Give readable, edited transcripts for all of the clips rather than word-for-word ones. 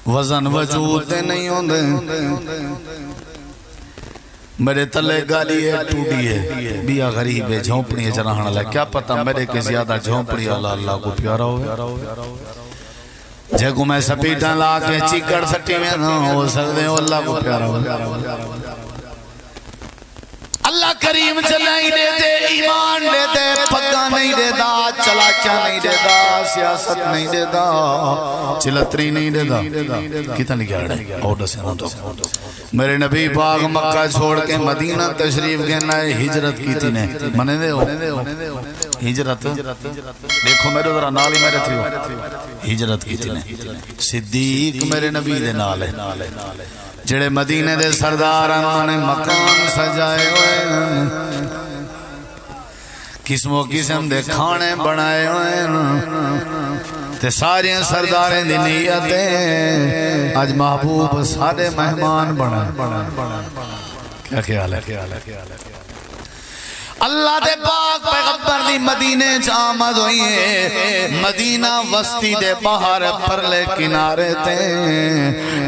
وزن وجود دے نہیں ہوندے میرے تلے گالی ہے ٹوٹی ہے بیا غریب ہے جھونپڑی ہے جنہاں اللہ کیا پتہ میرے کے زیادہ جھونپڑی اللہ کو پیارا ہوئے جے کو میں سپیٹاں لا کے چیکڑ سٹی میں نہ ہو سکتے ہو اللہ کو پیارا ہوئے اللہ کریم چلائی دے دے ایمان دے دے پگا نہیں دے دا چلاکیا نہیں دے دا سیاست نہیں دے دا چلتری نہیں دے دا کتنا لکھا رہے اوڈا سے نہ دو میرے نبی پاک مکہ چھوڑ کے مدینہ تشریف گھننا ہے ہجرت کی تھی نے منے دے ہو ہجرت دیکھو میرے ذرا نالی میرے تھی ہو ہجرت کی تھی نے صدیق میرے نبی دے نال ہے جڑے مدینے دے سرداراں نے مکان سجائے ہوئے قسموں قسم دے کھانے بنائے ہوئے تے سارے سرداریں دی نیتیں آج محبوب سارے مہمان بنا کیا خیال ہے اللہ دے پاک پیغمبر دی مدینے جامد ہوئی ہے مدینہ وسطی دے باہر پرلے کنارے تے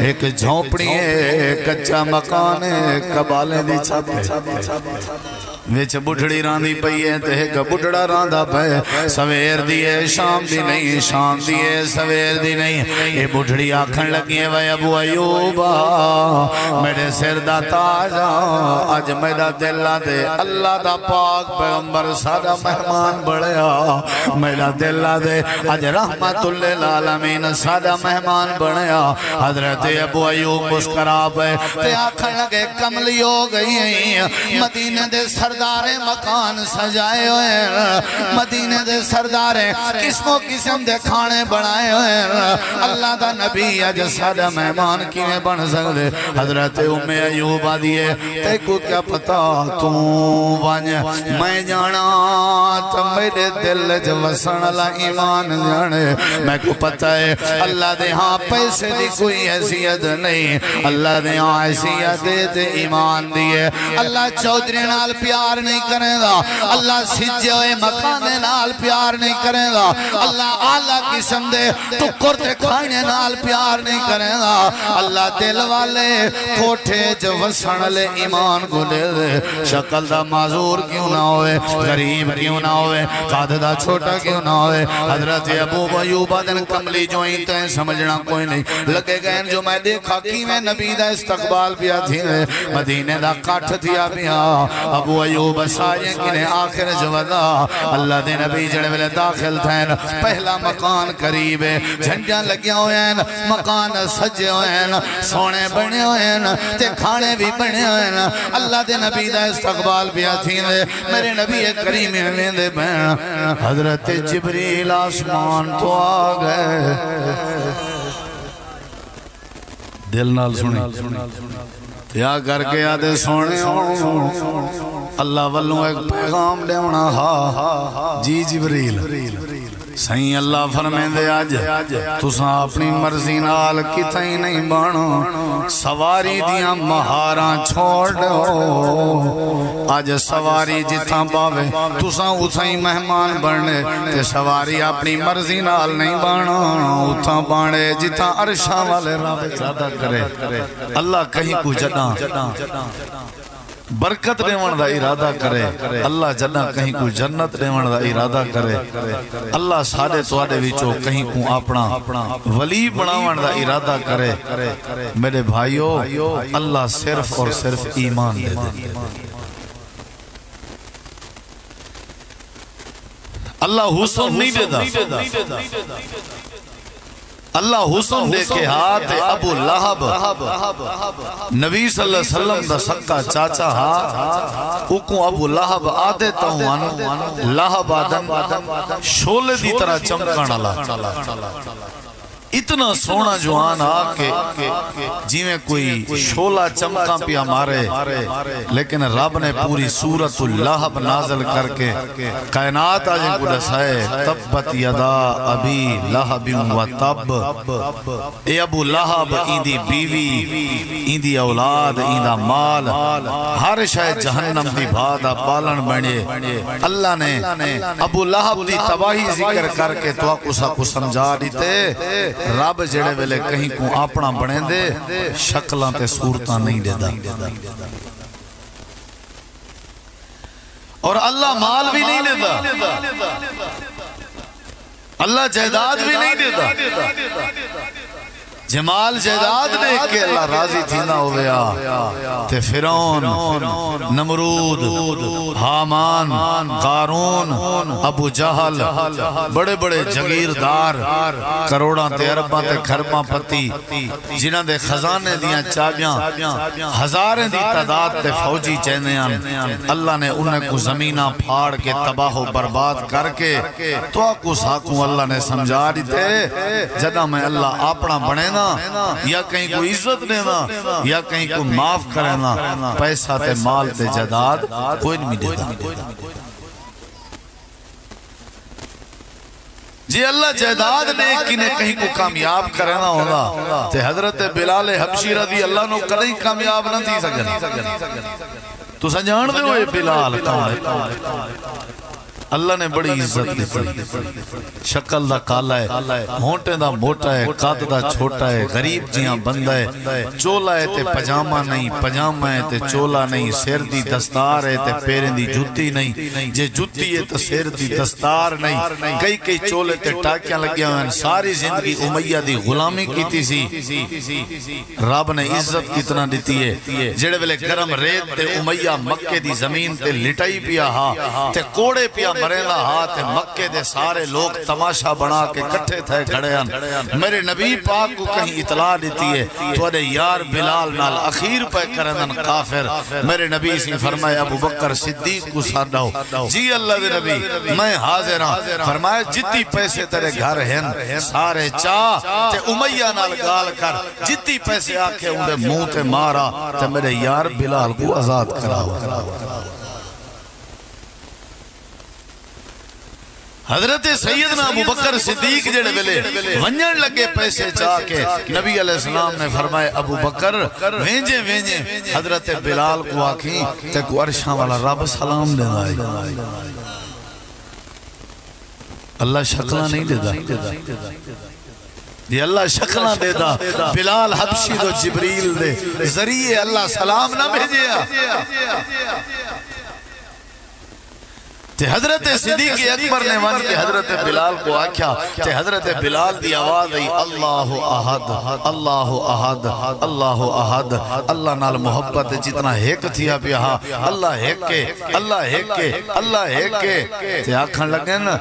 ایک جھونپڑی ہے کچا مکان ہے کبالے دی چھت ہے ویچ بڑھڑی راندی پئی ہے تے ایک بڑھڑا راندہ پہ سویر دیئے شام دی نہیں شام دیئے سویر دی نہیں یہ بڑھڑی آکھن لگی ہے وے ابو ایوبا میرے سر دا تاجا آج میرا دلہ دے اللہ دا پاک پیغمبر سارا مہمان بڑھیا میرا دلہ دے آج رحمت اللہ العالمین سارا مہمان بڑھیا حضرت ابو ایوب مسکرا پہ تے آکھن لگے کملی ہو گئی ہیں مدینہ دے سردار مکان سجائے ہوئے مدینہ دے سردار قسموں قسم دے کھانے بنائے ہوئے اللہ دا نبی اج سارا مہمان کیویں بن سکدے حضرت ام ایوب دیے تے کو کیا پتا تو ونج میں جانا تو میرے دل جو وسن اللہ ایمان جانے میں کو پتہ ہے اللہ دے ہاں پیسے دی کوئی حیثیت نہیں اللہ دے ہاں حیثیت دے ایمان دیے اللہ چودھری نال پیار نہیں کرے گا اللہ سجے ہوئے مکانے نال پیار نہیں کرے گا اللہ اعلیٰ قسم دے ٹکر تے کھانے نال پیار نہیں کرے گا اللہ دل والے کوٹھے جو وسن لے ایمان کو لے دے شکل دا معذور کیوں نہ ہوئے غریب کیوں نہ ہوئے قاد دا چھوٹا کیوں نہ ہوئے حضرت ابو ایوب دن کملی جوئیں تو سمجھنا کوئی نہیں لگے گئے جو میں دیکھا کی میں نبی دا استقبال پیا تھی مدینے دا کاٹھ تھیا پیا ابو ایوب سائیں کنے آخر جودا اللہ دے نبی جڑے ویلے داخل تھین پہلا مکان قریب ہے جھنڈیاں لگیا ہوئے ہیں مکان سجے ہوئے ہیں سونے بنے ہوئے ہیں تے کھانے بھی بنے ہوئے ہیں اللہ دے نبی دا استقبال پیا تھی میرے نبی کریم میں دے بین حضرت جبریل آسمان تو آ گئے دل نال سنی یا کر کے آدھے سونے اللہ والوں ایک پیغام دے ہونا ہا جی جبریل سہیں اللہ فرمیں دے آج تساں اپنی مرضی نال کتھیں نہیں بانو سواری دیاں مہاراں چھوڑ دو آج سواری جتاں باوے تساں اتھیں مہمان بڑھنے تے سواری اپنی مرضی نال نہیں بانو اتھاں بانے جتاں عرشاں والے رب زیادہ کرے اللہ کہیں کو جڑاں برکت دیون دا ارادہ کرے اللہ جنہ کہیں کو جنت دیون دا ارادہ کرے اللہ سارے تواڈے وچوں کہیں کو اپنا ولی بناون دا ارادہ کرے میرے بھائیو اللہ صرف اور صرف ایمان دے دے اللہ حسن نہیں دے دا اللہ حسن دیکھے ہاتھ ابو لہب نبی صلی اللہ علیہ وسلم دا سکا چاچا ہاتھ اکوں ابو لہب آدھے تاہوان لہب آدم شولے دی طرح چمکان اللہ اتنا سونا جوان آ کے جیویں کوئی شولا چمکا پیا مارے، لیکن رب نے پوری سورت اللہب نازل کر کے کائنات آجیں کو دسائے تبت یدا ابی لہب و تب، اے ابو لہب ایندی بیوی، ایندی اولاد، ایندہ مال، ہر شاید جہنم دی بھادا بالن بنے۔ اللہ نے ابو لہب دی تباہی ذکر کر کے تو آکوسا کو سمجھا دیتے رب جڑے ویلے کہیں کو اپنا بنے دے شکلاں تے صورتاں نہیں دے دا، اور اللہ مال بھی نہیں دے دا، اللہ جائیداد بھی نہیں دے دا۔ جمال جائیداد دیکھ کے اللہ راضی تھی نہ ہویا تے فرعون، نمرود، حامان، قارون، ابو جہل، بڑے بڑے جگیردار، کروڑاں تے ارباں تے کھرباں پتی، جنہاں دے خزانے دیاں چابیاں ہزاریں دی تعداد تے فوجی چینیاں، اللہ نے انہیں کو زمینہ پھاڑ کے تباہ و برباد کر کے تو آکو ساکوں اللہ نے سمجھا دیتے جدہ میں اللہ اپنا بنے نا یا کہیں کو عزت دینا یا کہیں کو معاف کرنا، پیسہ تے مال تے جائیداد کوئی نہیں دیتا۔ جی اللہ جائیداد نے کنہیں کہیں کو کامیاب کرنا ہوگا تے حضرت بلال حبشی رضی اللہ نو کدیں کامیاب نہ تھی سکن۔ تو سجان دے ہوئے بلال اللہ نے بڑی عزت دیتی، شکل دا کالا ہے، ہونٹے دا موٹا ہے، قد دا چھوٹا ہے، غریب جیاں بندہ ہے، چولا ہے تے پجامہ نہیں، پجامہ ہے تے چولا نہیں، سیر دی دستار ہے تے پیریں دی جتی نہیں، جے جتی ہے تے سیر دی دستار نہیں، کئی کئی چولے تے ٹاکیاں لگیا ہوئے، ساری زندگی امیہ دی غلامی کیتی سی۔ رب نے عزت کتنا دیتی ہے، جڑے ویلے گرم ریت تے امیہ مکے دی زمین تے لٹائی پیا ہا تے کوڑے پیا مرینہ ہاتھ مکے دے سارے لوگ تماشا بنا کے کٹھے تھے کھڑے ہیں، میرے نبی پاک کو کہیں اطلاع دیتی ہے تو اڑے یار بلال نال اخیر پہ کرندن کافر، میرے نبی سے فرمایا ابو بکر صدیق کو سادھو، جی اللہ دے نبی میں حاضر ہاں، فرمایا جتی پیسے تیرے گھر ہیں سارے چاہ تے امیہ نال گال کر، جتی پیسے آکھے انہیں منہ تے مارا تے میرے یار بلال کو آزاد کراؤ۔ حضرت سیدنا ابو بکر صدیق جڑے ویلے ونجن لگے پیسے چاہ کے نبی علیہ السلام نے فرمائے ابو بکر وینجے وینجے حضرت بلال کو آکھیں تے کو عرشاں والا رب سلام دے دائے۔ اللہ شکلہ نہیں دے دا، یہ اللہ شکلہ دے دا، بلال حبشی دو جبریل دے ذریعے اللہ سلام نہ بھیجیا۔ تے حضرت صدیق اکبر نے مان کے حضرت بلال کو آکھا تے حضرت بلال دی آواز آئی اللہ احد اللہ احد اللہ احد، اللہ نال محبت جتنا ایک تھیا پیا اللہ ایک کے اللہ ایک کے اللہ ایک کے تے آکھن لگے نا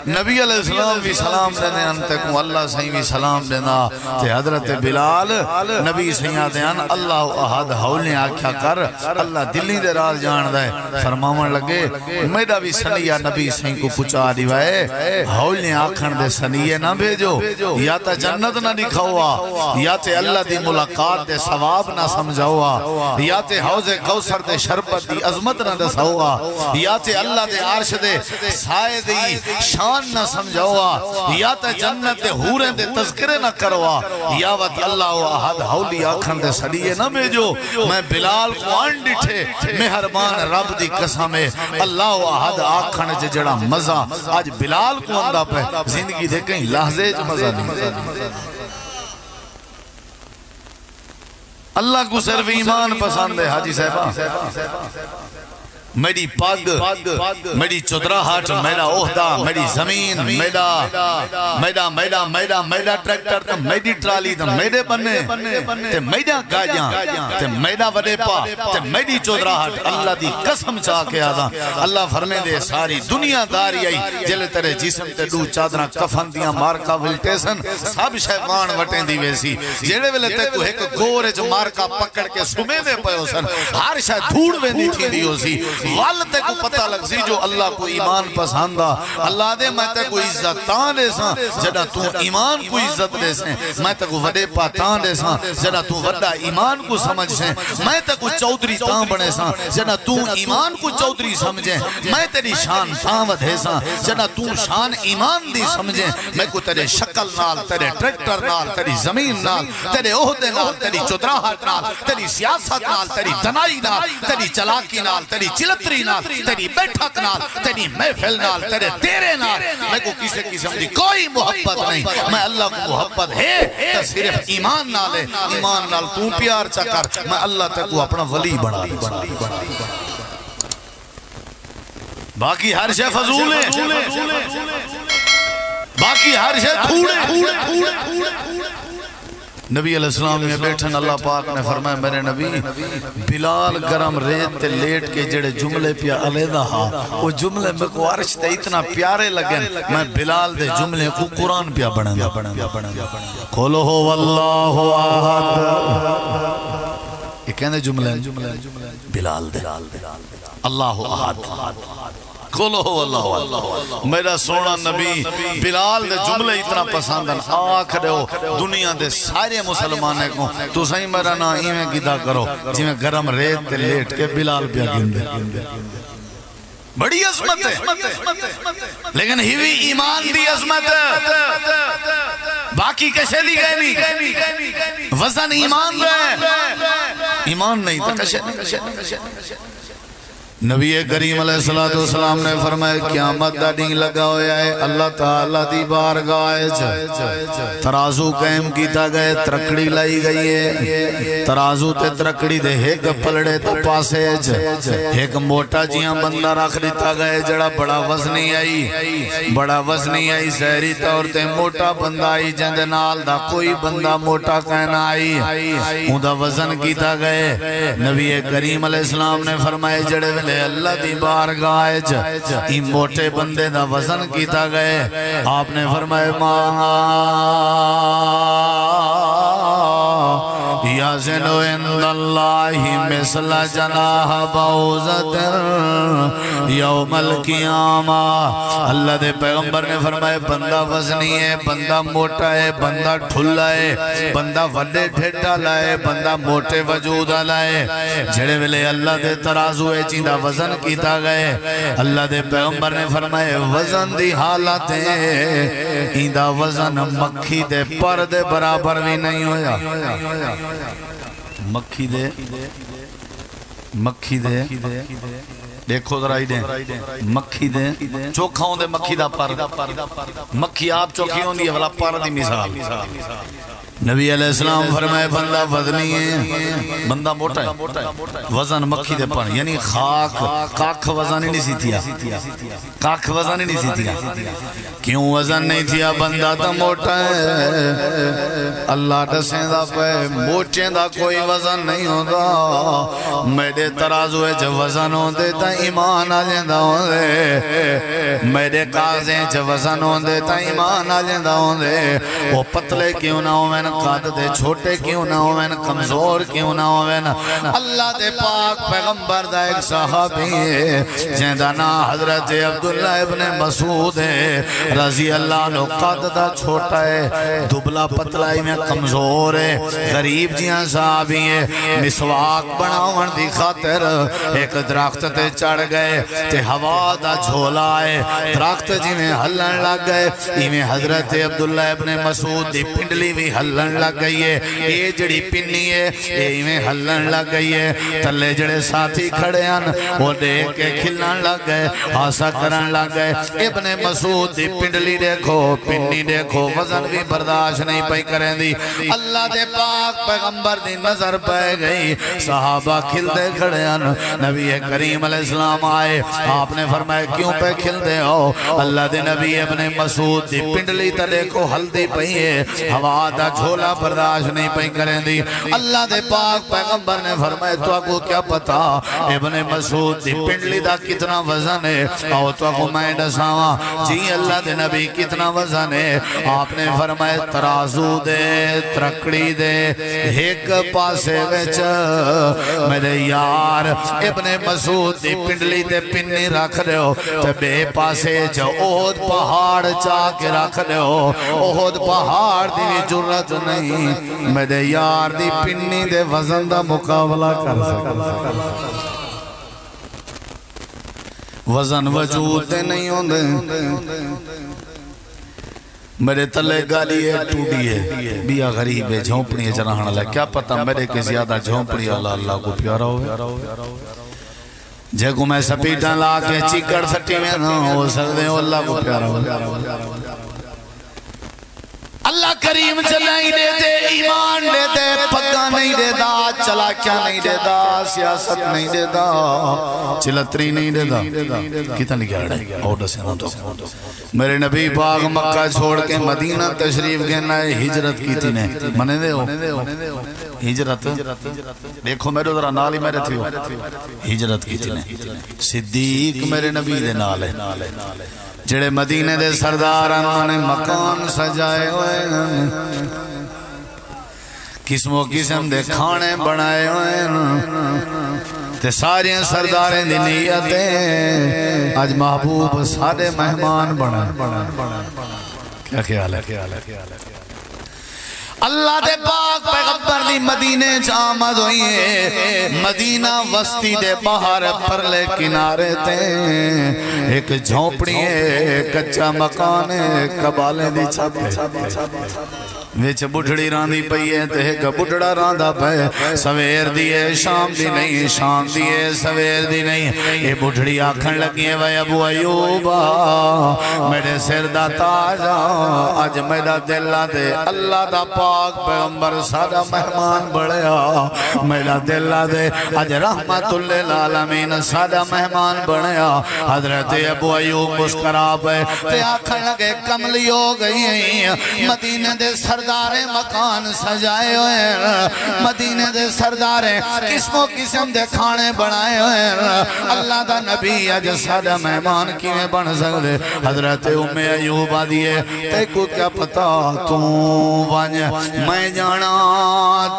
نبی علیہ السلام بھی سلام دینے انتے کو اللہ صحیح بھی سلام دینا تے حضرت بلال نبی صحیح دیان اللہ احد ہولنے آکھا کر اللہ دلی دے راز جان دے، فرماون لگے میڈا بھی سنیہ نبی سہیں کو پچھا دیوائے ہولنے آکھن دے سنیہ نہ بھیجو، یا تا جنت نہ دکھاؤا، یا تے اللہ دی ملاقات دے ثواب نہ سمجھاؤا، یا تے حوض کوثر دے شربت دی عظمت نہ دساؤا، یا تے اللہ دے عرش دے سائے دی شان نہ سمجھاؤا، یا تے جنت دے حوریں دے تذکرے نہ کروا، یا وط اللہ احد ہولی آکھن دے سنیہ نہ بھیجو۔ میں بلال کو آن ڈٹھے مہربان رب دی قسمے اللہ احد آکھن جڑا مزہ آج بلال کو اندہ پہ زندگی دے کہیں لحظے جو مزہ نہیں۔ اللہ کو صرف ایمان پسند ہے حاجی صاحبہ، میری پگ میری چدراہٹ میرا عہدہ میری زمین میرا ٹریکٹر تے میری ٹرالی تے میرے بنے تے میرا گاجاں تے میرا وڈے پا تے میری چدراہٹ اللہ دی قسم چاہ کے آدھا اللہ فرمے دے ساری دنیا داری آئی جلے تیرے جسم تے دو چادرہ کفن دیاں مارکا ولٹیسن سب شیطان وٹیں دی ویسی جیڑے ویلے تے کو ایک گورے جو مارکا پکڑ کے سمے دے پہو سن ہر شاید دھوڑ ویندی تھی دیو سی وال تے کو پتہ لگ سی جو اللہ کو ایمان پسندہ اللہ دے میں تے کو عزت تان دے ساں جڑا تو ایمان کو عزت دے سیں میں تے کو وڈے پا تان دے ساں جڑا تو وڈا ایمان کو سمجھ سیں میں تے کو چودری تان بنے ساں جڑا تو ایمان کو چودری سمجھیں میں تیری شان تان ودھے ساں جڑا تو شان ایمان دی سمجھیں میں کو تیرے شکل نال تیرے ٹریکٹر نال تیری زمین نال تیرے عہدے نال تیری چودراہٹ نال تیری سیاست نال تیری دنائی نال تیری چلاکی نال تیری چلتری نال تیری بیٹھک نال تیری محفل نال تیرے نال میں کو کسی قسم دی کوئی محبت نہیں میں اللہ کو محبت ہے تو صرف ایمان نال ہے ایمان نال تو پیار چکر میں اللہ تک کو اپنا ولی بنا باقی ہر شے فضول ہے باقی ہر شے دھوڑے نبی علیہ السلام میں بیٹھن اللہ پاک نے فرمایا میرے نبی بلال گرم ریت تے لیٹ کے جڑے جملے پیا علیدہ ہا وہ جملے میں کو عرش تے اتنا پیارے لگن میں بلال دے جملے کو قرآن پیا بڑھن قُلْ هُوَ اللَّهُ أَحَدٌ یہ کہنے جملے بلال دے اللہ احد قُلْ هُوَ اللَّهُ میرا سونا نبی بلال دے جملے اتنا پسندن آکھ رہے ہو دنیا دے سارے مسلمانے کو تو صحیح میرا نا ایمیں گیدہ کرو جی میں گرم ریت تے لیٹ کے بلال پیا گندے بڑی عظمت ہے لیکن ہیوی ایمان دی عظمت ہے باقی کیسے دی گئے نہیں وزن ایمان رہے ایمان نہیں تا کیسے نہیں نبی کریم علیہ السلام نے فرمایا قیامت دا دن لگا ہویا ہے اللہ تعالیٰ دی بارگاہ ترازو قائم کیتا گئے ترکڑی لائی گئی ہے ترازو تے ترکڑی دے ایک پلڑے تے پاسے ایک موٹا جیاں بندہ رکھ دیتا گئے جڑا بڑا وزنی آئی سہری طور تے موٹا بندہ آئی جند نال دا کوئی بندہ موٹا کہنا آئی اون دا وزن کیتا گئے نبی کریم علیہ السلام نے فرمایا جڑے اللہ دی بارگاہ ای موٹے بندے دا وزن کیتا گئے آپ نے فرمایا یازنو اند اللہ مثل جناح بعوضت یوم القیامہ اللہ دے پیغمبر نے فرمایا بندہ وزنی ہے بندہ موٹا ہے بندہ ٹھلا ہے بندہ وڈے ڈھیٹا لائے بندہ موٹے وجود لائے جڑے ویلے اللہ دے ترازو ہے چیندہ وزن کیتا گئے اللہ دے پیغمبر نے فرمایا وزن دی حالت ہے ایندہ وزن مکھی دے پر دے برابر بھی نہیں ہویا مکھی دے دیکھو ذرا ہی دیں مکھی دیں چوکھاؤں دے مکھی دا پر مکھی آپ چوکھی ہوں دی والا پر دی مثال نبی علیہ السلام فرمائے بندہ وزنی ہے بندہ موٹا ہے وزن مکھی دے پر یعنی کاکھ وزن ہی نہیں سی تھیا کاکھ وزن ہی نہیں سی تھیا کیوں وزن نہیں تھیا بندہ تا موٹا ہے اللہ دسیں دا پہ موٹیں دا کوئی وزن نہیں ہوتا میرے ترازو ہے جو وزن ہوں دے تا ایمان آ جندہ ہوں دے میرے کازیں جو وزن ہوں دے تا ایمان آ جندہ ہوں دے وہ پتلے کیوں نہ ہوں قد دے چھوٹے کیوں نہ ہوئن کمزور کیوں نہ ہوئن اللہ دے پاک پیغمبر دا ایک صحابی ہے جہاں نا حضرت عبداللہ ابن مسعود ہے رضی اللہ عنہ قد دا چھوٹا ہے دبلا پتلائی میں کمزور ہے غریب جہاں صحابی ہے مسواک بناون دی خاطر ایک درخت تے چڑھ گئے تے ہوا دا جھولا ہے درخت جی میں ہلن لگ گئے ایمیں حضرت عبداللہ ابن مسعود دی پنڈلی بھی ہلن لگ گئی ہے یہ جڑی پنی ہے یہ میں ہلن لگ گئی ہے تلے جڑے ساتھی کھڑے ہیں وہ دیکھ کے کھلن لگ گئے ہاسا کرن لگ گئے ابن مسعود دی پنڈلی دیکھو پنی دیکھو وزن بھی برداشت نہیں پائی کریں دی اللہ دے پاک پیغمبر دی نظر پہ گئی صحابہ کھل دے کھڑے ہیں نبی کریم علیہ السلام آئے آپ نے فرمایا کیوں پہ کھل دے ہو اللہ دے نبی ابن مسعود دی پنڈلی تا دیکھو ہلدی پئی ہے ہوا دا جھولا برداشت نہیں پہی کریں دی اللہ دے پاک پیغمبر نے فرمائے تو کو کیا پتا ابن مسعود دی پنڈلی دا کتنا وزن ہے آؤ تو کو میں ڈساواں جی اللہ دے نبی کتنا وزن ہے؟ آپ نے فرمایا ترازو دے ترکڑی دے ایک پاسے وچ میرے یار ابن مسعود دی پنڈلی تے پنی رکھ رہے ہو تے بے پاسے احد پہاڑ چاہ کے رکھ رہے ہو احد پہاڑ دی جرت نہیں میرے یار دی پنی دے وزن دا مقابلہ کر سکتا وزن وجود دے نہیں ہوندے میرے تلے گالی ہے ٹوٹی ہے بیا غریب ہے جھونپڑی ہے جنہاں اللہ کیا پتہ میرے کے زیادہ جھونپڑی اللہ کو پیارا ہوئے جے کو میں سپیٹاں لا کے چیکڑ سٹی میں نہ ہو سکتے ہو اللہ کو پیارا ہوئے اللہ کریم چلا ہی دے دے ایمان دے دے پگا نہیں دے دا چلا کیا نہیں دے دا سیاست نہیں دے دا چلتری نہیں دے دا کتنا لکھا رہے آؤٹا سے نہ تو میرے نبی پاک مکہ چھوڑ کے مدینہ تشریف گھننا ہے ہجرت کی تھی نے منے دے ہو ہجرت دیکھو میرے ذرا نالی میرے تھی ہو ہجرت کی تھی نے صدیق میرے نبی دے نال ہے جڑے مدینے دے سردار نے مکان سجائے ہوئے قسم و قسم دے کھانے بنائے ہوئے تے ساری سرداریں دی نیتیں آج محبوب سارے مہمان بنائے کیا خیال ہے اللہ دے پاک پیغمبر دی مدینے جامد ہوئی ہے مدینہ وسطی دے باہر پرلے کنارے تے ایک جھونپڑی ہے کچا مکان ہے کبالے دی چھپ ویچ بڑھڑی راندی پئی ہے تے ایک بڑھڑا راندا پے سویر دیئے شام دی نہیں شام دیئے سویر دی نہیں یہ بڑھڑی آکھن لگی ہے وے ابو ایوبا میرے سر دا تاجا آج میرا دلہ دے اللہ دا پاک پیغمبر سادہ مہمان بڑھیا میرا دلہ دے آج رحمت اللہ العالمین سادہ مہمان بڑھیا حضرت ابو ایوب مسکرا پہ تے آکھن لگے کملی ہو گئی ہیں مدینہ دے سردارے مکان سجائے ہوئے مدینہ دے سردارے قسم و قسم دے کھانے بنائے ہوئے اللہ دا نبی اج سادہ مہمان کیویں بن سکدے حضرت ام ایوب دیے تے کو کیا پتا تو ونج میں جانا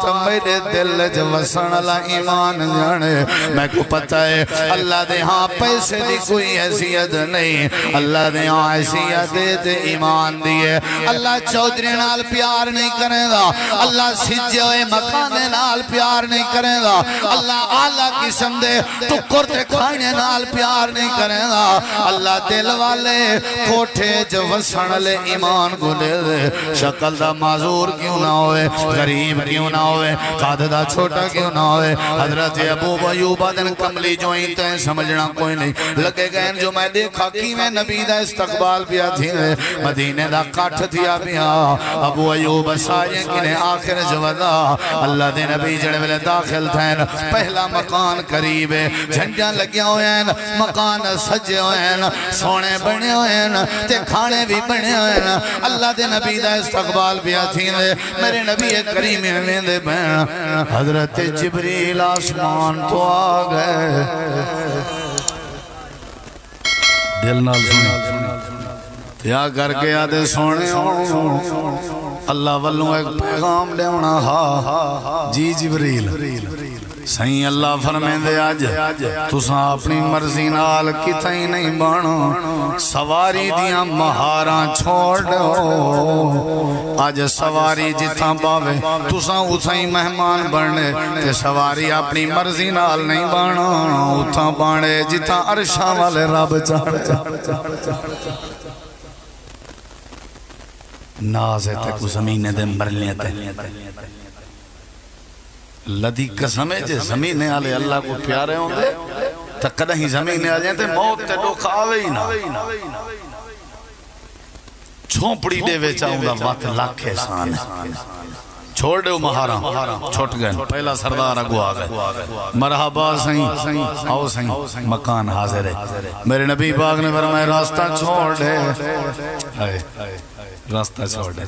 تو میرے دل جو وسن اللہ ایمان جانے میں کو پتا ہے اللہ دے ہاں پیسے دی کوئی حیثیت نہیں اللہ دے ہاں حیثیت دے ایمان دیے اللہ چودھری نال پیار نہیں کرے گا اللہ سجے ہوئے مکانے نال پیار نہیں کرے گا اللہ اعلیٰ قسم دے ٹکر تے کھانے نال پیار نہیں کرے گا اللہ دل والے کوٹھے جو وسن لے ایمان کو لے دے شکل دا معذور کیوں نہ ہوئے غریب کیوں نہ ہوئے قاد دا چھوٹا کیوں نہ ہوئے حضرت ابو ایوب دن کملی جوئیں تے سمجھنا کوئی نہیں لگے گئے جو میں دیکھا کی میں نبی دا استقبال پیا تھی مدینے دا کاٹھ تھیا پیا ابو ایوب سائیں کنے آخر جودا اللہ دے نبی جڑے ویلے داخل تھے پہلا مکان قریب ہے جھنڈیاں لگیا ہوئے ہیں مکان سجے ہوئے ہیں سونے بنے ہوئے ہیں تے کھانے بھی بنے ہوئے ہیں اللہ دے نبی دا استقبال پیا تھی میرے نبی کریم میں دے بین حضرت جبریل آسمان تو آگئے دل نال سنے یا کر کے آدھے سونے اللہ والوں ایک پیغام لے ہونا جی جبریل سہیں اللہ فرمین دے آج تساں اپنی مرضی نال کتھائی نہیں بانو سواری دیاں مہاراں چھوڑ دو آج سواری جتاں باوے تساں اتھائی مہمان بڑھنے تے سواری اپنی مرضی نال نہیں بانو اتھاں بانے جتاں عرشاں والے رب چاڑ ناز ہے تک زمین دے مرلیں تے لدی قسمیں جے زمین آلے اللہ کو پیارے ہوں گے تا کدہیں زمین آلے تے موت تے دکھ آوے ہی نہ چھوپڑی دے وے چاہوں دا وقت لاکھ احسان ہے چھوڑ دے مہاراں چھوٹ گئے پہلا سردار اگو آگئے مرحبا سہیں آؤ سہیں مکان حاضر ہے میرے نبی پاک نے فرمایا راستہ چھوڑ دے راستہ چھوڑ دے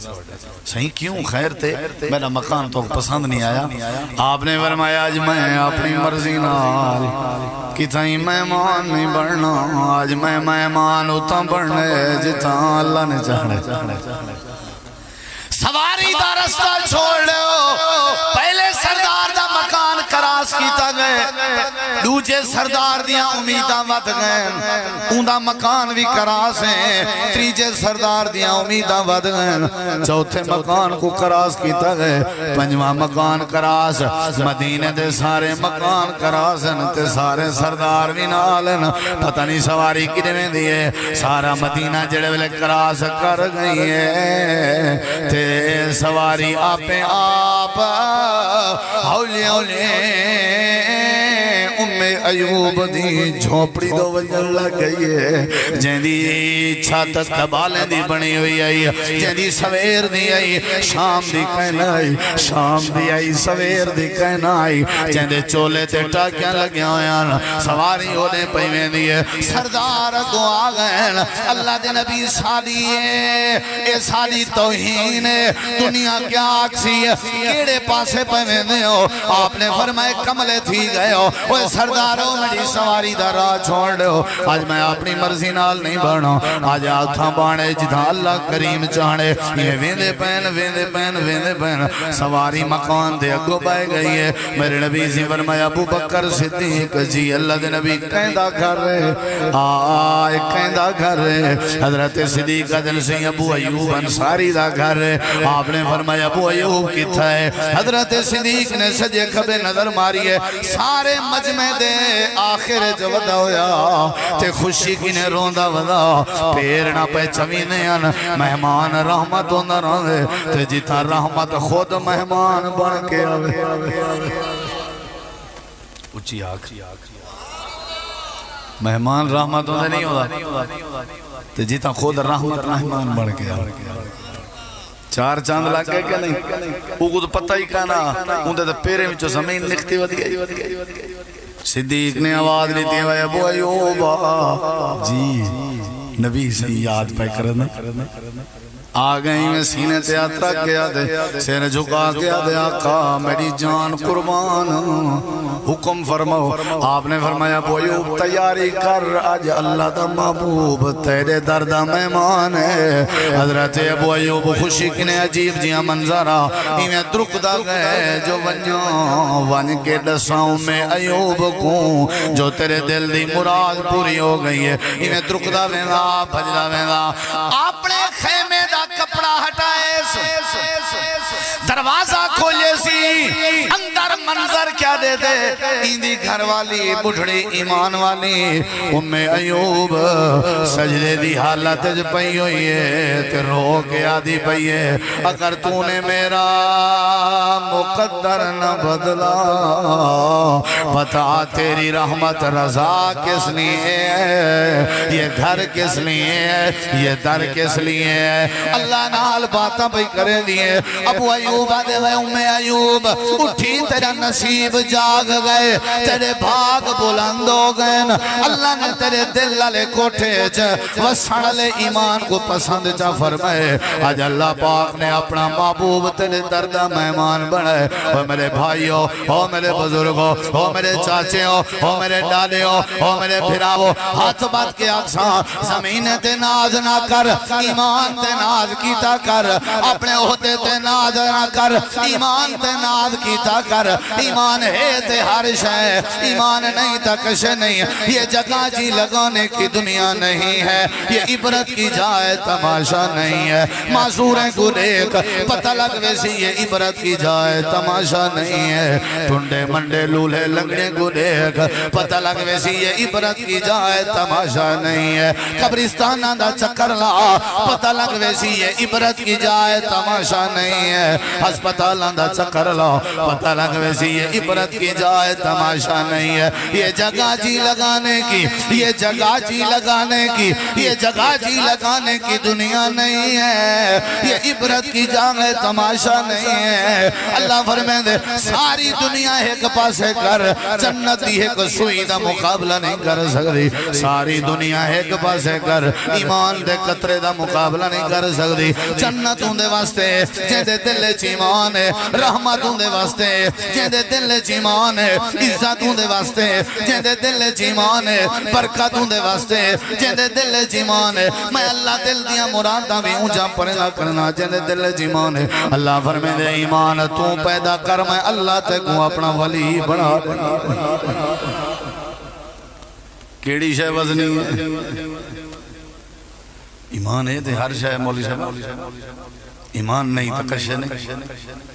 صحیح کیوں خیر تے میرا مکان تو پسند نہیں آیا آپ نے فرمایا آج میں اپنی مرضی نال کتھائیں مہمان نہیں بڑھنا آج میں مہمان اتاں بڑھنے جتاں اللہ نے چاہنے سواری دا رستہ چھوڑ لے پہلے سردار دا مکان کراس کیتا گئے دوجے سردار دیاں امیداں ود گئے اون دا مکان بھی کراس ہیں تریجے سردار دیاں امیداں ود گئے چوتھے مکان کو کراس کیتا گئے پنجواں مکان کراس مدینے دے سارے مکان کراس تے سارے سردار بھی نالن پتہ نہیں سواری کدے میں دیئے سارا مدینہ جڑے ویلے کراس کر گئی ہے تے سواری آپے آپ ہولی ہولی ایوب دی جھوپڑی دو وجل لگ گئی ہے جن دی چھت کبالیں دی بنی ہوئی آئی جن دی سویر دی آئی شام دی کہنا آئی شام دی آئی سویر دی کہنا آئی جن دے چولے تے ٹاکیاں لگیا ہویاں سواری ہونے پہویں دیئے سردار کو آگئے اللہ دے نبی سالی ہے اے سالی توہین ہے دنیا کیا آکسی ہے کیڑے پاسے پہویں دے ہو آپ نے فرمائے کملے تھی گئے ہو وہ سرداروں میری سواری دا راہ چھوڑ دے ہو آج میں اپنی مرضی نال نہیں بڑھنا آج آتھاں بانے جتھا اللہ کریم چاہنے یہ ویندے پین سواری مکان دے اگو بائے گئی ہے میرے نبی سے فرمایا ابو بکر صدیق جی اللہ دے نبی کہندہ گھر رہے آئے کہندہ گھر رہے حضرت صدیق دل سے ابو ایوب انصاری دا گھر رہے آپ نے فرمایا ابو ایوب کی تھا ہے حضرت صدیق نے سجے کھبے نظر ماری ہے سارے مجمع دے آخر جو ودا ہویا تے خوشی کی نے روندہ ودا پیرنا پہ چوینے ان مہمان رحمت ہوندہ رہے تے جتا رحمت خود مہمان بن کے آوے اچھی آگ مہمان رحمت ہوندہ نہیں ہوتا تے جتا خود رحمت مہمان بن کے آوے چار چاند لگ گئے کہ نہیں وہ پتہ ہی کہنا اندھے تے پیرے میں چو زمین نکھتی ود گئی صدیق نے آواز لیتی ہے ابو ایوب جی نبی سے یاد پہ کرنا آگئی میں سینے تے اترا کیا دے سیر جھکا کیا دے آقا میری جان قربان حکم فرماؤ آپ نے فرمایا ابو ایوب تیاری کر آج اللہ دا محبوب تیرے دردہ مہمان ہے حضرت ابو ایوب خوشی کنے عجیب جیاں منظرہ ہمیں درک دا گئے جو ون کے ڈساؤں میں ایوب کو جو تیرے دل دی مراد پوری ہو گئی ہے ہمیں درک دا ویندہ بھجدہ ویندہ اپنے خیمے دا کپڑا ہٹائے دروازہ کھولے سی اندر منظر کیا دے دے ایندی گھر والی بڑھڑی ایمان والی ایوب سجدے دی حالت جو پئی ہوئی ہے تے رو کے آدھی پئی ہے اگر تو نے میرا مقدر نہ بدلا پتا تیری رحمت رضا کس لیے ہے یہ گھر کس لیے ہے یہ در کس لیے ہے اللہ نال باتاں بھی کرے دیئے ابو ایوب آدھے وے ایوب اٹھی تیرا نصیب جاگ گئے تیرے بھاگ بلند ہو گئے اللہ نے تیرے دل لے کوٹھے وسن لے ایمان کو پسند چا فرمائے آج اللہ پاک نے اپنا محبوب تیرے دردہ مہمان بنائے او میرے بھائیو او میرے بزرگو او میرے چاچیو او میرے ڈالیو او میرے بھراو ہاتھ بات کے اکساں زمین تے ناز نہ کر ایمان تے ناز کیتا کر اپنے عہدے تے ناز نہ کر ایمان تے ناز کیتا کر ایمان ہے تے ہر شے ایمان نہیں تکش نہیں یہ جگہ جی لگانے کی دنیا نہیں ہے یہ عبرت کی جائے تماشا نہیں ہے معذوریں کو دیکھ پتہ لگ ویسی یہ عبرت کی جائے تماشا نہیں ہے ٹھنڈے منڈے لولے لنگڑے کو دیکھ پتہ لگ ویسی یہ عبرت کی جائے تماشا نہیں ہے قبرستان دا چکر لا پتہ لگ ویسی یہ عبرت کی جائے تماشا نہیں ہے ہسپتال دا چکر لا پتہ لگ لگے سی یہ عبرت کی جائے تماشا نہیں ہے یہ جگہ جی لگانے کی یہ جگہ جی لگانے کی یہ جگہ جی لگانے کی دنیا نہیں ہے یہ عبرت کی جگہ تماشا نہیں ہے اللہ فرمائے دے ساری دنیا ایک پاسے کر جنت دی ایک سوئی دا مقابلہ نہیں کر سکتی ساری دنیا ایک پاسے کر ایمان دے قطرے دا مقابلہ نہیں کر سکتی جنت ہوں دے واسطے جن دے دل ایمان ہے رحمت ہوں دے واسطے جن دے دل ایمان ہے عزت ہوں دے واسطے جن دے دل ایمان ہے برکت ہوں دے واسطے جن دے دل ایمان ہے میں اللہ دل دیا مرادہ بھی اونچا پڑھنا کرنا جن دے دل ایمان ہے اللہ فرمائے دے ایمان تو پیدا کر میں اللہ تے کو اپنا ولی بنا کیڑی شے وزنی ہے ایمان ہے تے ہر شے مولی صاحب ایمان نہیں تو کشے نہیں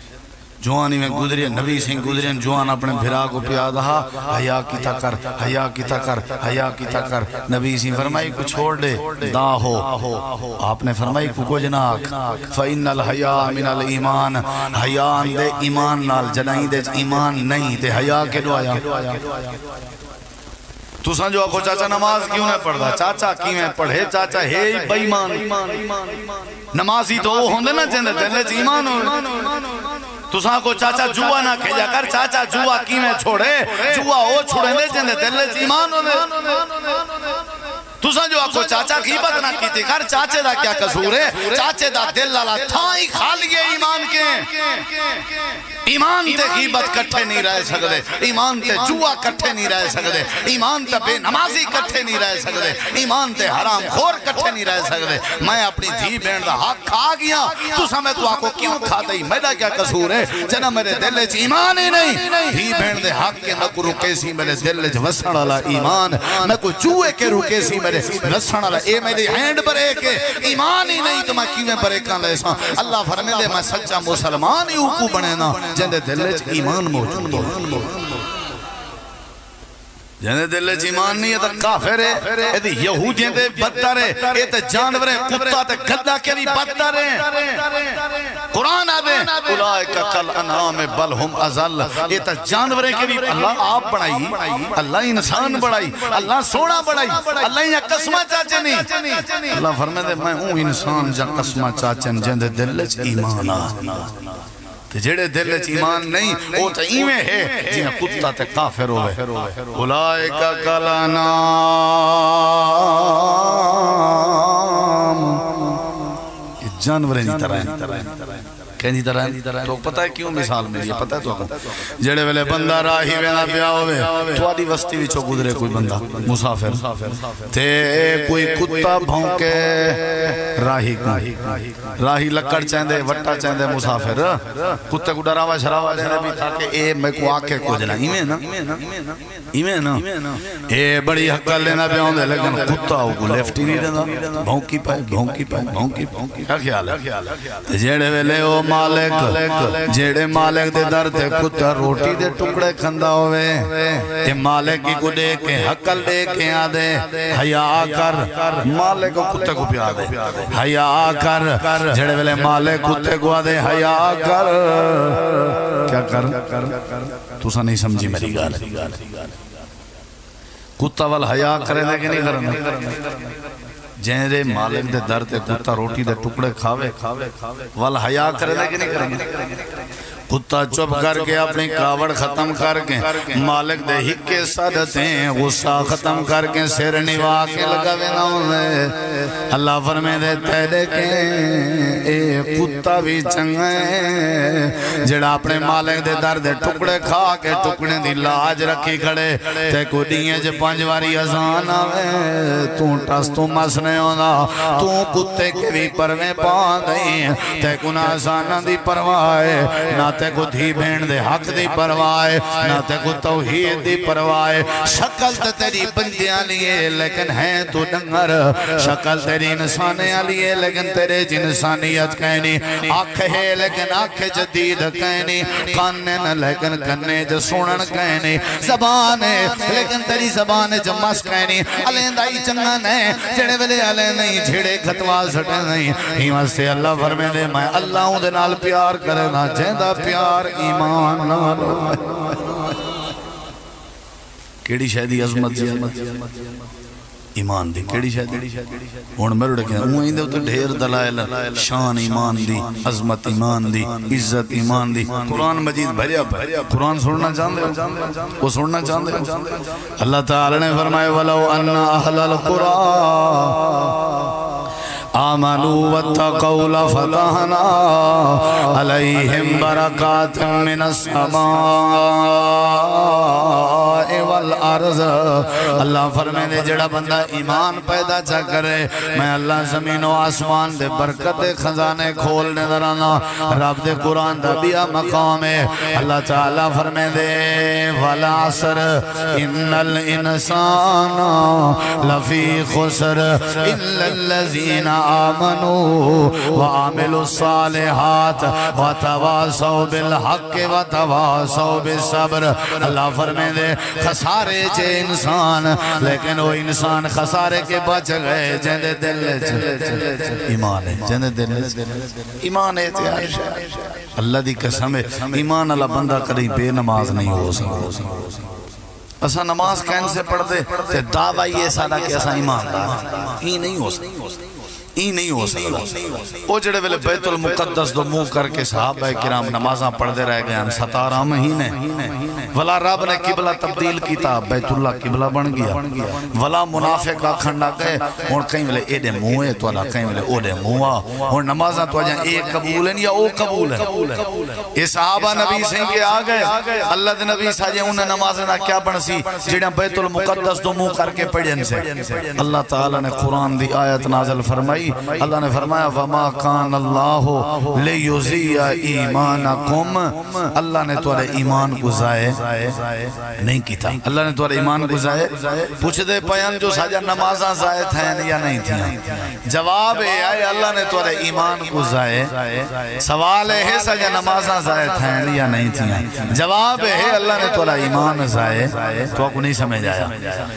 جوانی میں گزری نبی سنگھ گزری جوان اپنے بھرا کو پیاد ہا حیا کی تا کر حیا کی تا کر حیا کی تا کر نبی سنگھ فرمائی کو چھوڑ دے دا ہو آپ نے فرمائی کو جناک فَإِنَّ الْحَيَا مِنَ الْإِيمَانِ حیان دے ایمان نال جنائی دے ایمان نہیں تے حیا کے دو آیا تو سنجو آکو چاچا نماز کیوں نہیں پڑھ دا چاچا کیوں نہیں پڑھے چاچا ہے بائیمان نمازی تو وہ ہوندے نا جندے دلے ایمان ہو تو ساں کو چاچا جوا نہ کھیجا کر چاچا جوا کی میں چھوڑے جوا او چھوڑے دے جندے دلے ایمان ہو تو ساں جو آکو چاچا غیبت نہ کیتے کر چاچے دا کیا قصور ہے چاچے دا دل لالا تھائی کھا لیے ایمان کے ایمان تے غیبت کٹھے نہیں رہ سکتے ایمان تے جوا کٹھے نہیں رہ سکتے ایمان تے بے نمازی کٹھے نہیں رہ سکتے ایمان تے حرام خور کٹھے نہیں رہ سکتے میں اپنی دھی بین دا حق کھا گیا تو سمیں تو آکو کیوں کھاتا ہی میرا کیا قصور ہے جنہ میرے دل چ ایمان ہی نہیں دھی بین دے حق کے نہ کو رکے سی میرے دل چ وسن والا ایمان نہ کو چوہے کے رکے سی میرے وسن والا اے میری ہینڈ بریک ہے ایمان ہی نہیں تو میں کیویں بریکاں لے ساں اللہ فرمائے دے میں سچا مسلمان ہی اوکو بنے نا جندے دل چ ایمان موجود ہے جندے دل چ ایمان نہیں ہے تو کافر ہے اے تے یہودیاں تے بدتر ہے اے تے جانور ہے کتا تے گدھا کے بھی بدتر ہے قرآن آدھے اولئک کل انعام بل ہم اضل اے تے جانور کے بھی اللہ آپ بڑھائی اللہ انسان بڑھائی اللہ سونا بڑھائی اللہ یہ قسمہ چاچے نہیں اللہ فرمائے دے میں ہوں انسان جا قسمہ چاچن جندے دل چ ایمان آ جڑے دل چ ایمان نہیں وہ تو ایویں ہے جنہیں کتا تے کافر ہوئے اولئک کل انعام یہ جانوریں نہیں طرح کہیں طرح تو پتہ ہے کیوں مثال میں یہ پتہ ہے تو جڑے ویلے بندہ راہی وینا پیا ہوئے تو آدھی وستی وچوں گزرے کوئی بندہ مسافر تے کوئی کتا بھونکے راہی لکڑ چاہندے وٹا چاہندے مسافر کتے کو ڈراوا شراوا دینے بھی تاکہ اے میں کو آکے کو جنا ایمیں نا اے بڑی حقل لینا پیا ہوندے لیکن کتا ہو کو لیفٹی نہیں دینا بھونکی پائے کیا خیال ہے جڑے ویلے او مالک جیڑے مالک دے در تے کتا روٹی دے ٹکڑے کھندا ہوئے اے مالک کی کو دے کے حقل دے کے آدے حیا کر مالک کو کتے کو پیا دے حیا کر جیڑے ویلے مالک کتے کو آدے حیا کر کیا کر تو سا نہیں سمجھی میری گال کتا وال حیا کرے دے کہ نہیں کرنا جنرے مالک دے در تے کتا روٹی دے ٹکڑے کھاوے وال حیا کرے دے کہ نہیں کریں کتا چپ کر کے اپنی کاوڑ ختم کر کے مالک دے ہکے صدتیں غصہ ختم کر کے سر نوا کے لگاوے نہ ہوئے اللہ فرمے دے تیرے کے اے کتا بھی چنگے جڑا اپنے مالک دے در دے ٹکڑے کھا کے ٹکڑے دی لاج رکھی کھڑے تے کو دیئے جے پانچواری ازان آوے تو ٹس تو مسنے ہونا تو کتے کے بھی پروے پا دیں تے کو نہ ازانہ دی پروائے نہ تے کو دھی بین دے حق دی پروائے نہ تے کو توحید دی پروائے شکل تے تیری بندیاں لیے لیکن ہے تو ڈنگر شکل تیری انسانیاں لیے لیکن تیرے جنسانیت کہنی آنکھ ہے لیکن آنکھ جدید کہنی کانے نہ لیکن کنے جو سونن کہنی زبان ہے لیکن تیری زبان جمس کہنی علیندائی چنگن ہے جڑے ویلے علی نہیں جھڑے گھتوا سٹے نہیں ہی واسطے اللہ فرمے دے میں اللہ ہوں دے نال پیار کرنا چاہتا پیار پیار ایمان نال ہوئے کیڑی شے دی عظمت جی ایمان دی کیڑی شے دی ہن میرے کہ اویں دے تے ڈھیر دلائل شان ایمان دی عظمت ایمان دی عزت ایمان دی قرآن مجید بھریا قرآن سننا چاہندے ہو وہ سننا چاہندے ہو اللہ تعالی نے فرمایا ولو ان اہل القرى آمنوا واتقوا لفتحنا علیہم برکات من السماء والارض اللہ فرمائے دے جڑا بندہ ایمان پیدا چا کرے میں اللہ زمین و آسمان دے برکت خزانے کھولنے درانا رب دے قرآن دا بیا مقام ہے اللہ تعالیٰ فرمائے دے والعصر ان الانسان لفی خسر الا الذین آمنوا وعملوا الصالحات وتواصوا بالحق وتواصوا بالصبر اللہ فرمائے دے خسارے چے انسان لیکن وہ انسان خسارے کے بچ گئے جندے دل ایمان ہے جندے دل ایمان ہے اللہ دی قسم ہے ایمان اللہ بندہ کریں بے نماز نہیں ہو سکتا اسا نماز کہن سے پڑھتے تے دعویٰ یہ سادہ کہ اسا ایمان دار ہی نہیں ہو سکتا ای نہیں ہو سکتا وہ جڑے ویلے بیت المقدس دو منہ کر کے صحابہ کرام نمازاں پڑھ دے رہ گئے ہم 17 مہینے ولا رب نے قبلہ تبدیل کیتا بیت اللہ قبلہ بن گیا ولا منافق آکھنڈا گئے اور کہیں ویلے ایڈے منہ ہے تو اللہ کہیں ویلے اوڈے منہ اور نمازاں تو آجاں ایک قبول ہیں یا او قبول ہیں یہ صحابہ نبی سے کے آگئے اللہ دے نبی ساجے انہیں نمازیں نہ کیا بن سی جڑے بیت المقدس دو منہ کر کے پڑھیں سے اللہ تعالیٰ نے قرآن دی آیت نازل فرمائی اللہ نے فرمایا وَمَا كَانَ اللَّهُ لِيُضِيَّ إِيمَانَكُمْ اللہ نے تمہارے ایمان کو ضائع نہیں کیتا اللہ نے تمہارے ایمان کو ضائع پوچھ دے پیان جو ساجہ نمازاں ضائع تھیں یا نہیں تھیں جواب ہے اللہ نے تمہارے ایمان کو ضائع سوال ہے ساجہ نمازاں ضائع تھیں یا نہیں تھیں جواب ہے اللہ نے تمہارا ایمان ضائع تو آپ کو نہیں سمجھ آیا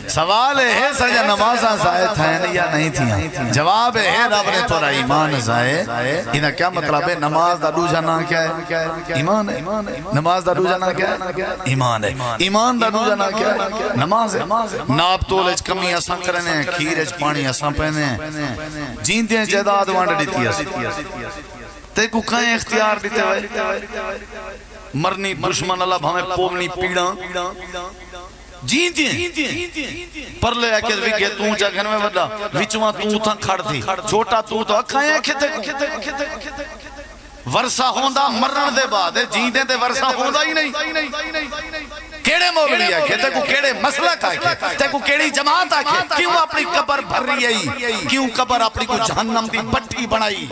سوال ہے ساجہ نمازاں ضائع تھیں یا نہیں تھیں جواب ہے رب نے تھوڑا ایمان ضائع انہا کیا مطلب ہے نماز دا دوجہ نام کیا ہے ایمان ہے نماز دا دوجہ نام کیا ہے ایمان ہے ایمان دا دوجہ نام کیا ہے نماز ہے ناپ تولج کمی اساں کرنے ہیں کھیرج پانی اساں پہنے ہیں جیندے ہیں جیداد وانڈ دیتی ہے تے کو کہیں اختیار دیتے ہوئے مرنی دشمن اللہ ہمیں پومنی پیڑاں جیندی ہیں پر لے آکے وگے تو جا گھن میں وڈا وچواں تو تھا کھڑ تھی چھوٹا تو اکھائیں کھتے ورسہ ہوندہ مرن دے بعد جیندے دے ورسہ ہوندہ ہی نہیں کیڑے مولوی آکے تے کو کیڑے مسلک آکے تے کو کیڑی جماعت آکے کیوں اپنی قبر بھر رہی ہے کیوں قبر اپنی کو جہنم دی پٹھی بنائی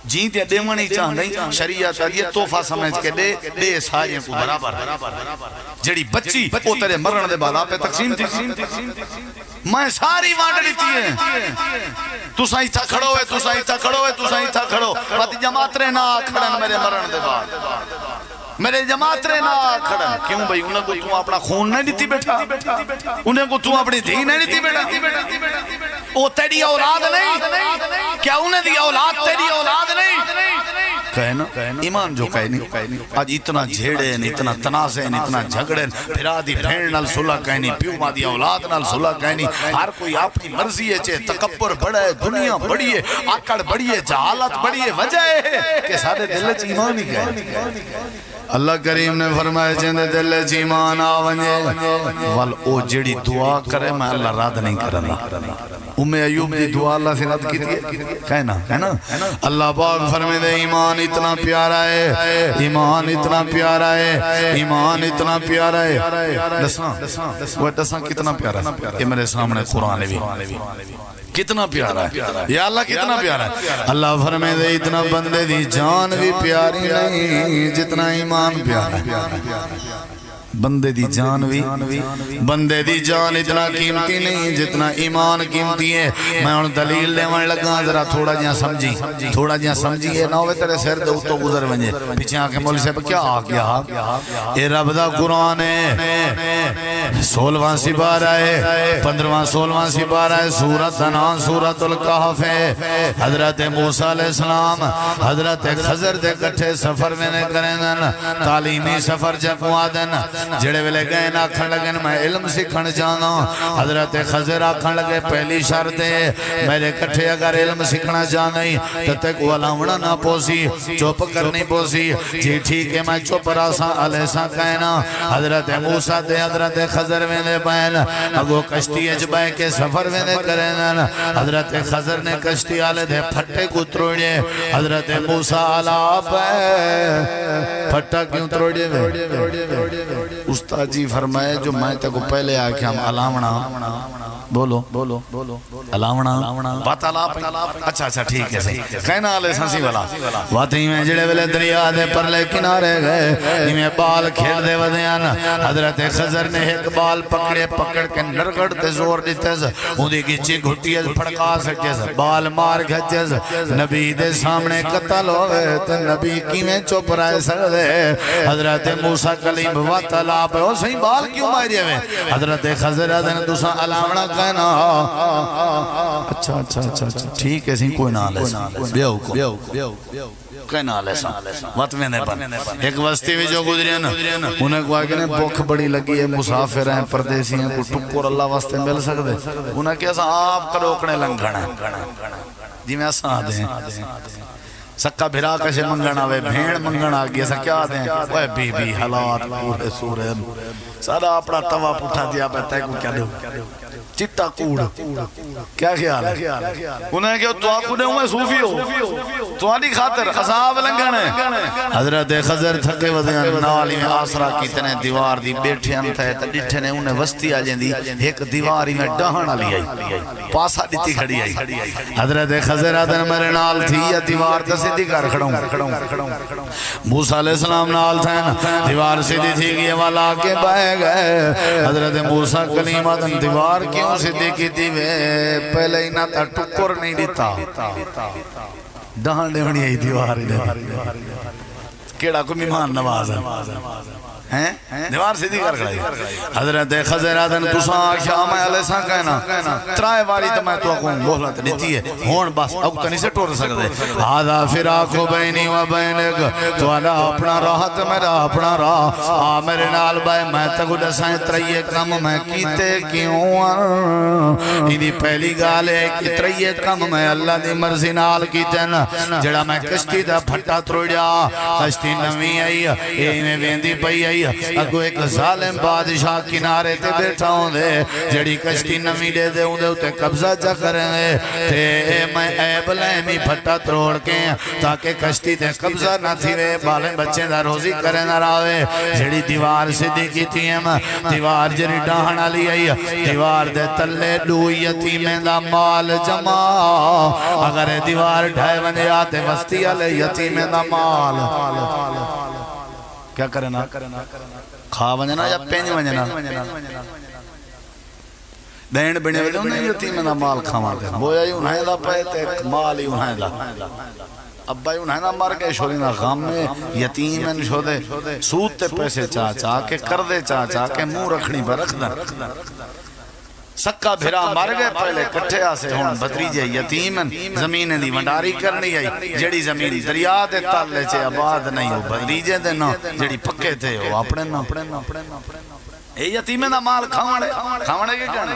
جیندے دیوانی چاہندے شریعت یہ تحفہ سمجھ کے دے سارے کو برابر جڑی بچی وہ تیرے مرن دے بعد آپ پہ تقسیم تھی میں ساری وانڈ لیتی ہیں تو سائیں تھا کھڑو ہے تو سائیں تھا کھڑو ہے تو سائیں تھا کھڑو بات جماعت رہنا کھڑن میرے مرن دے بعد میرے جماعت رہنا کھڑن کیوں بھئی انہیں کو تو اپنا خون نہیں دیتی بیٹھا انہیں کو تو اپنی دھی نہیں دیتی بیٹھا وہ تیری اولاد نہیں کیا انہیں دی اولاد تیری اولاد نہیں کہنا ایمان جو کہنی آج اتنا جھیڑے ہیں اتنا تنازع ہیں اتنا جھگڑے ہیں پھرا دی بھین نال صلح کہنی پیو ماں دی اولاد نال صلح کہنی ہر کوئی اپنی مرضی ہے چاہے تکبر بڑا ہے دنیا بڑی ہے آکڑ بڑی ہے جہالت بڑی ہے وجہ ہے کہ سارے دل چ ایمان ہی کہنے اللہ کریم نے فرمایا جندے دل چ ایمان آونجے وال او جڑی دعا کرے میں اللہ رد نہیں کرنا ایوب دی دعا اللہ سے رد کی دیئے کہنا اللہ پاک فرمائے دے ایمان اتنا پیارا ہے ایمان اتنا پیارا ہے ایمان اتنا پیارا ہے دساں کتنا پیارا ہے یہ میرے سامنے قرآن بھی کتنا پیارا ہے یا اللہ کتنا پیارا ہے اللہ فرمائے دے اتنا بندے دی جان بھی پیاری نہیں جتنا ایمان پیارا ہے بندے دی جان بھی بندے دی جان اتنا قیمتی نہیں جتنا ایمان قیمتی ہے میں ان دلیل لے من لگا ذرا تھوڑا جہاں سمجھی ہے نہ ہوئے تیرے سر دے اتو گزر ونجے پیچھے آنکھیں مولی صاحب کیا آ گیا اے رب دا قرآن ہے 16واں سپارہ ہے 15واں 16واں سپارہ ہے سورۃ انعام سورۃ الکہف ہے حضرت موسیٰ علیہ السلام حضرت خضر دے کٹھے سفر میں نے کریں تعلیمی سفر جکوا دن جڑے ویلے گئے نا آکھن لگن میں علم سکھن جانا حضرت خضر آکھن لگے پہلی شرط ہے میرے کٹھے اگر علم سکھنا جانا ہی تو تک ولاونا نہ پوسی چوپ کرنی پوسی جی ٹھیک ہے میں چوپ راسا علیسا کہنا حضرت موسیٰ تے حضرت خضر میں نے پہن اگو کشتی اجبائے کے سفر میں نے کریں حضرت خضر نے کشتی آلے دے پھٹے کو تروڑے حضرت موسیٰ علیہ پہ پھٹا کیوں تروڑے میں استاد جی فرمائے جو میں تے کو پہلے آکے ہم علامنا بولو علامنا بات علاپ اچھا اچھا ٹھیک ہے صحیح کہنا علیہ سنسی والا واتی میں جڑے ویلے دریا دے پر لے کنارے گئے میں بال کھیل دے ودیان حضرت خضر نے ایک بال پکڑ کے نرگڑ تے زور دیتے اندھی گچی گھٹی پھڑکا سکے بال مار گھچے نبی دے سامنے قتل ہوئے تو نبی کی میں چپ رائے سکتے حضرت موسیٰ کلیم وات علاپ ہو صحیح بال کیوں ماری ہوئے حضرت خضر نے دوسرا علامنا کہنا اچھا اچھا اچھا ٹھیک ہے سی کوئی نہ لے بیو کہنا لے سا وقت میں نے پن ایک وستی بھی جو گزری ہیں انہیں کہا کہ بھوک بڑی لگی ہے مسافر ہیں پردیسی ہیں کو ٹکور اللہ واسطے مل سکتے انہیں کہا سا آپ کا روکنے لنگھنا جی میں آسان دیں سکا بھرا کشے منگنا وے بھیڑ منگنا آگیا سا کیا دیں وہ بی بی حالات پورے سورے سارا اپنا توا پٹھا دیا پہتا ہے کو کیا دو چٹا کوڑ کیا خیال ہے انہیں کہ تو آنکھو نے ہوئے صوفی ہو تو آنی خاطر عذاب لنگنے حضرت خضر تھکے وزیان نالی میں آسرا کی تنے دیوار دی بیٹھے انتھے تا ڈٹھے نے انہیں وستی آجیں دی ایک دیواری میں ڈہانا لی آئی پاسا دیتی کھڑی آئی حضرت خضر آدن میرے نال تھی یا دیوار تا سیدھی کر کھڑوں موسیٰ علیہ السلام نال تھے دیوار سیدھی تھی گئے والا کے بائے گئے حضرت موسیٰ کلیم آدن دیوار کیوں سیدھی کی تھی پہلے ہی نہ تا ٹکر نہیں دیتا ڈہانے ہونی ہے دیوار کیڑا کوئی مہمان نواز ہے دیوار سیدھی کر کھڑائی حضرت خضر آدن تساں آکھیا میں علیہ ساں کہنا ترائے واری تو میں تو اکوں محلت دیتی ہے ہون بس اب تنی سے ٹور سکتے ہادا فراقو بینی و بینک تو انا اپنا راہ تو میرا اپنا راہ آ میرے نال بائے میں تکو دسائیں ترائیے کم میں کیتے کیوں انہی پہلی گالے کی ترائیے کم میں اللہ دی مرضی نال کیتے نا جڑا میں کشتی دا پھٹا تروڑیا کشتی نمی آئی اے میں ویندی پئی آئی اگو ایک ظالم بادشاہ کنارے تے بیٹھا ہوں دے جڑی کشتی نمی دے دے ہوں دے اتے قبضہ جا کریں دے تے میں عیب لیمی پھٹا تروڑ کے تاکہ کشتی تے قبضہ نہ تھی وے بالیں بچے دا روزی کریں نہ راوے جڑی دیوار سیدھی کی تھی دیوار جڑی ڈاہنا لی آئی دیوار دے تلے دو یتیمیں دا مال جمع اگر دیوار ڈھائے بنے آتے وستی علی یتیمیں دا مال کیا کرنا کھا ونجنا یا پینج ونجنا دین بنے ویلے انہیں یتیم دا مال کھاما دے بویا ہی انہیں دا پہتے مال ہی انہیں دا ابا ہی انہیں دا مر گئے شورینا غام میں یتیمن شو دے سود تے پیسے چاہ چاہ کے کردے چاہ چاہ کے مو رکھنی پر رکھ دن سکا بھرا مر گئے پہلے کٹھے آسے ہون بدریجے یتیمن زمین دی منڈاری کرنی آئی جڑی زمین دریا دے تالے چے آباد نہیں ہو بدریجے دے نا جڑی پکے تھے ہو اپنے نا اے یتیمیں دا مال کھاونے کے کہنا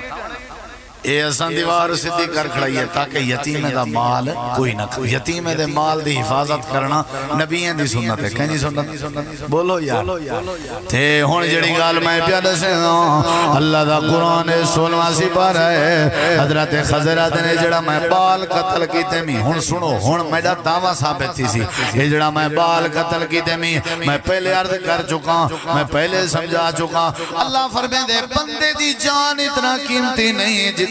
اے اسان دیوار سیدھی کر کھڑائی ہے تاکہ یتیم دا مال کوئی نہ کرے یتیم دے مال دی حفاظت کرنا نبیین دی سنت ہے کہیں سنت بولو یار تے ہون جڑی گال میں پیادہ سے اللہ دا قرآن 16واں سپارہ ہے حضرت خضر نے جڑا میں بال قتل کیتے میں ہون سنو ہون میڈا دعویٰ ثابت تھی سی یہ جڑا میں بال قتل کیتے میں پہلے عرض کر چکا میں پہلے سمجھا چکا اللہ فرمائے دے بندے دی جان اتنا قیمتی نہیں جتنا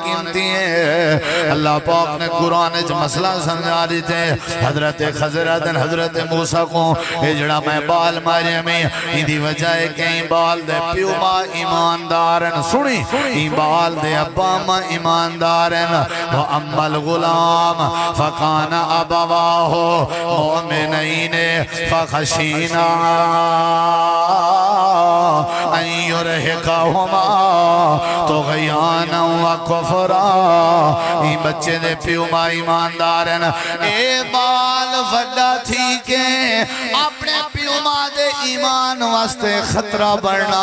قیمتی ہے اللہ پاک نے قرآن جو مسئلہ سمجھا دیتے حضرت خضرت حضرت موسیٰ کو یہ جڑا میں بال مارے میں اندھی وجہ ہے کہ این بال دے پیو ماں ایماندارن سنی این بال دے ابا ماں ایماندارن و اما الغلام فکان ابواہو مومنین فخشینا ان یرہکہما طغیانا و کفرا این بچے دے پیو ماں ایماندارن اے بال وڈا تھی کہ اپنے پیو ماں دے ایمان واسطے خطرہ بڑھنا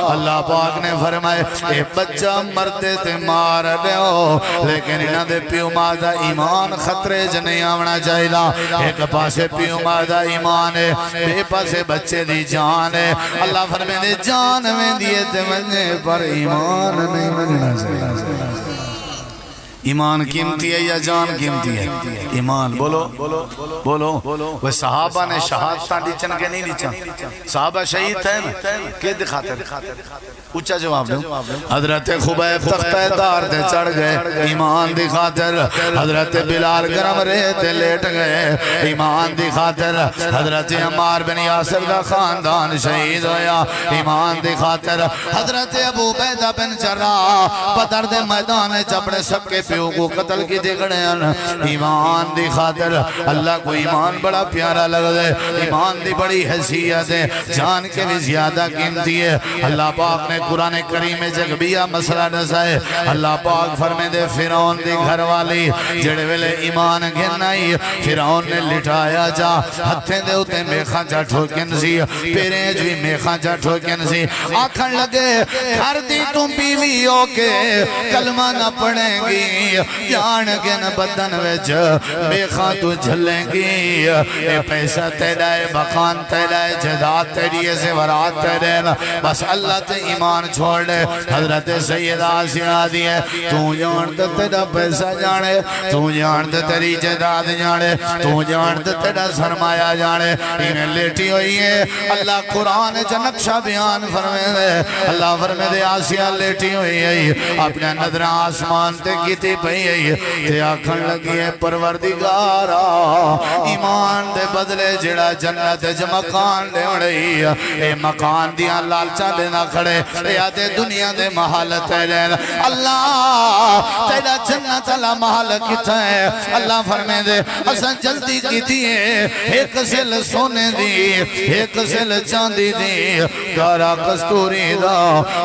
اللہ پاک نے فرمائے اے بچہ مردے تے مار دے ہو لیکن انہاں دے پیو ماں دا ایمان خطرے جنے آونا چاہیے ایک پاسے پیو ماں دا ایمان ہے بے پاسے بچے دی جان ہے اللہ فرمائے دے جان میں دیئے تے منجے پر ایمان نہیں مننا چاہیے ایمان قیمتی ہے یا جان قیمتی ہے ایمان بولو بولو وہ صحابہ نے شہادتاں دیچن کے نہیں دیچن صحابہ شہید تھے نا کہ دکھاتے اچھا جواب دو حضرت خبیب تختہ دار دے چڑھ گئے ایمان دی خاطر حضرت بلال گرم رہتے لیٹ گئے ایمان دی خاطر حضرت عمار بن یاسر دا خاندان شہید ہویا ایمان دی خاطر حضرت ابو عبیدہ بن جراح بدر دے میدان چپڑے سب کے پیوں کو قتل کی دکھڑے ہیں ایمان دی خاطر اللہ کو ایمان بڑا پیارا لگ دے ایمان دی بڑی حیثیت ہے جان کے بھی زیادہ قیمتی ہے اللہ پاک نے قرآن کریم جگ بیا مسئلہ نسائے اللہ پاک فرمے دے فرعون دی گھر والی جڑے ویلے ایمان گھنائی فرعون نے لٹایا جا ہتھیں دے ہوتے میخاں جا ٹھوکن سی پیریں جوی میخاں جا ٹھوکن سی آکھن لگے گھر دی تم بیوی ہو کے کلمہ نہ پڑھیں گی جان گن بدن ویچ میخاں تو جھلیں گی اے پیسہ تیرائے مکان تیرائے جداد تیریے سے ورات تیرے بس اللہ تے ایمان چھوڑ لے حضرت سیدہ سنا دیئے تو جانتا تیرا پیسہ جانے تو جانتا تیری جداد جانے تو جانتا تیرا سرمایہ جانے انہیں لیٹی ہوئی ہے اللہ قرآن جنقشہ بیان فرمے دے اللہ فرمے دے آسیہ لیٹی ہوئی ہے اپنے نظر آسمان تے کیتی پہی ہے تے آکھن لگی ہے پروردگارا ایمان دے بدلے جڑا جنت جو مکان دے اڑئی اے مکان دیا لالچہ لینا کھڑے یا دے دنیا دے محل تیرین اللہ تیرا جنت اللہ محل کتا ہے اللہ فرمے دے اساں جلدی کی دیئے ایک سل سونے دی ایک سل چاندی دی گارا کستوری دا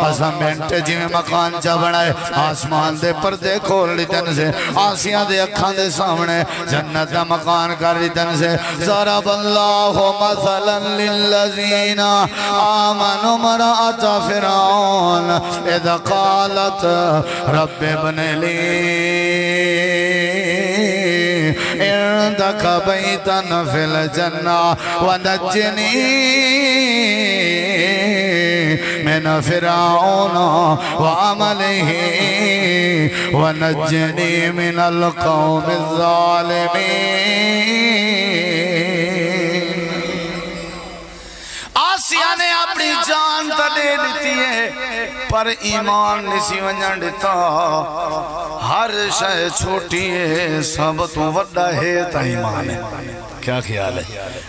اساں منٹ جی میں مکان چا بڑھائے آسمان دے پردے کھول لیتن سے آسیاں دے اکھاں دے سامنے جنت دا مکان کر لیتن سے ضرب اللہ مثلا للذین آمنوا امرأۃ فرعون اذ قالت رب ابن لی عندك بيتا في الجنة ونجني من فرعون وعمله ونجني من القوم الظالمين آسیہ نے اپنی جان تا دے دیتی ہے پر ایمان نسی ونجن دیتا ہر شے چھوٹی ہے سب تو وڈا ہے تا ایمان ہے کیا خیال ہے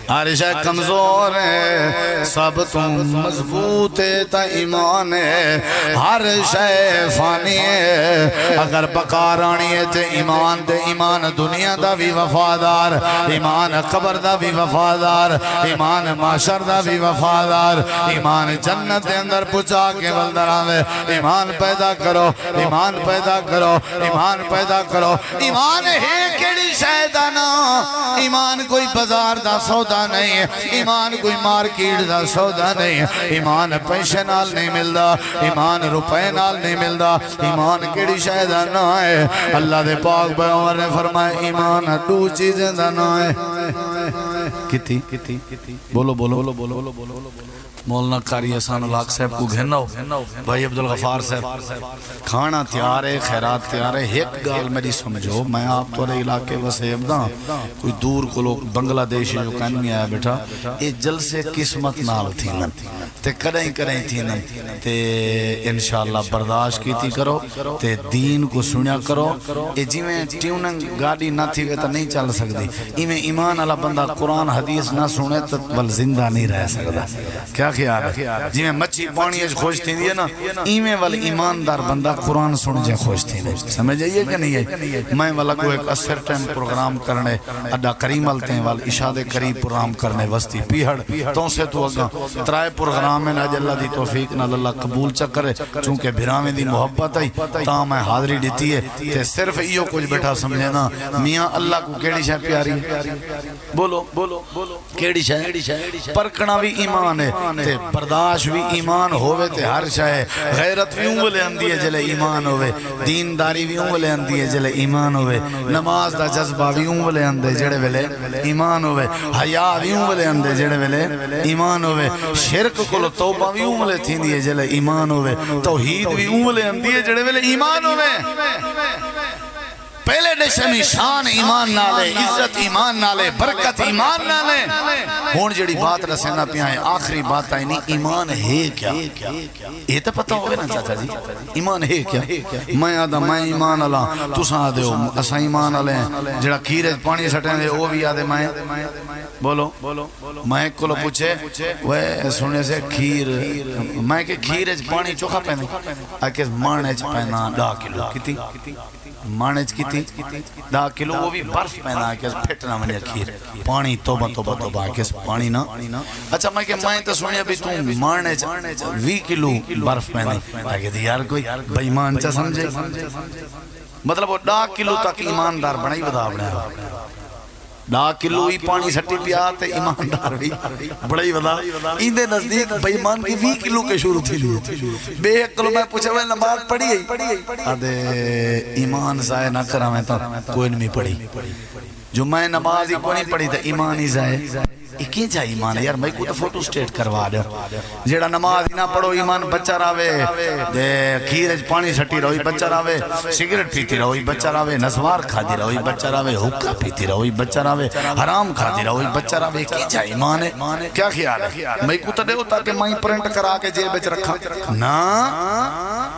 ہر شے کمزور ہے سب تو مضبوط ہے تا ایمان ہے ہر شے فانی ہے اگر بکارانی ہے تے ایمان دے ایمان دنیا دا بھی وفادار ایمان قبر دا بھی وفادار ایمان معاشر دا بھی وفادار ایمان جنت دے اندر پچا کے بلدران دے ایمان پیدا کرو ایمان پیدا کرو ایمان پیدا کرو ایمان ہے کیڑی شہدانا ایمان کوئی بازار دا سودا نہیں ہے ایمان کوئی مارکیٹ دا سودا نہیں ہے ایمان پیسے نال نہیں ملدا ایمان روپے نال نہیں ملدا ایمان کیڑی شہدانا ہے اللہ دے پاک پیغمبر نے فرمایا ایمان دو چیزیں دا نا ہے کتی بولو مولانا قاری احسان الحق صاحب کو گھننا ہو بھائی عبدالغفار صاحب کھانا تیار ہے خیرات تیار ہے ایک گال میری سمجھو میں آپ تو علاقے وسیب دا کوئی دور کو لوگ بنگلہ دیشی جو کہنے میں آیا بیٹھا یہ جلسے قسمت نال تھی نن تے کریں تھی نن تے انشاءاللہ برداشت کیتی کرو تے دین کو سنیا کرو یہ جی میں ٹیوننگ گاڑی نہ تھی گئے تو نہیں چل سکتی ایمیں ایمان اللہ بندہ قرآن حدیث نہ سنے تو بل زندہ نہیں رہ سکتا کیا خیال ہے جی میں مچھی پانی اج خوش تھی دیئے نا ایمیں والا ایماندار بندہ قرآن سن جائے خوش تھی دے سمجھ جائیے کہ نہیں ہے میں والا کو ایک اثر ٹائم پروگرام کرنے اڈا کریم علتے ہیں والا اشاد قریب پروگرام کرنے وستی پیہڑ تو سے تو اگا ترائے پروگرام میں ناج اللہ دی توفیق نال اللہ قبول چکرے چونکہ بھرامیں دی محبت آئی تا میں حاضری دیتی ہے تے صرف ایو کچھ بیٹھا سمجھے نا میاں اللہ کو کیڑی شاہ پیاری بولو کیڑی شاہ پرکھنا بھی ایمان ہے تے برداشت بھی ایمان ہوئے تے ہر شاہ غیرت بھی اونگلے اندی ہے جلے ایمان ہوئے دینداری بھی اونگلے اندی ہے جلے ایمان ہوئے نماز دا جذبہ بھی اونگلے اندے جڑے ویلے ایمان ہوئے حیاء بھی اونگلے اندے جڑے ویلے ایمان ہوئے شرک کلو توبہ بھی اونگلے تھین دیئے جلے ایمان ہوئے توحید بھی اونگلے اندی ہے جڑے ویلے ایمان ہوئے پہلے نشمی شان ایمان نالے عزت ایمان نالے برکت ایمان نالے ہون جڑی بات رسینا پیائیں آخری بات آئی نہیں ایمان ہے کیا یہ تو پتہ ہوئے نا چاچا جی ایمان ہے کیا میں آدھا میں ایمان اللہ تو ساں آدھے ہو اسا ایمان آلے ہیں جڑا کھیرے پانی سٹیں دے وہ بھی آدھے میں بولو میں کلو پوچھے وہ سنے سے کھیر میں کہ کھیرے پانی چوکھا پہنے آکے مانے چ پہنا 10 کلو کتی مانے چ کتی 10 کلو وہ بھی برف پہنا آکے پھٹنا منیا کھیر پانی توبہ آکے پانی نا اچھا میں کہ میں تو سنے بھی تم مانے چ 20 کلو برف پہنے آکے دی یار کوئی بیمان چا سمجھے مطلب وہ 10 کلو تک ایماندار بنائی بدا بنایا 10 کلو ہی پانی سٹی پیا تے ایماندار بھی بڑی ودا ایندے نزدیک بیمان کی 20 کلو کے شروع تھی لیے بے 1 کلو میں پوچھا میں نماز پڑھی ہے آدھے ایمان ضائع نہ کرا میں تو کوئی نہیں پڑھی جو میں نماز ہی کو نہیں پڑھی تھا ایمان ہی ضائع ایک جا ایمان ہے یار میں کو تو فوٹو سٹیٹ کروا دیا جیڑا نماز ہی نہ پڑھو ایمان بچہ راوے کھیرج پانی سٹی رہوی بچہ راوے سگریٹ پیتی رہوی بچہ راوے نسوار کھا دی رہوی بچہ راوے حکا پیتی رہوی بچہ راوے حرام کھا دی رہوی بچہ راوے کی جا ایمان ہے کیا خیال ہے میں کو تو دے ہوتا کہ میں پرنٹ کرا کے جیب بچ رکھا نا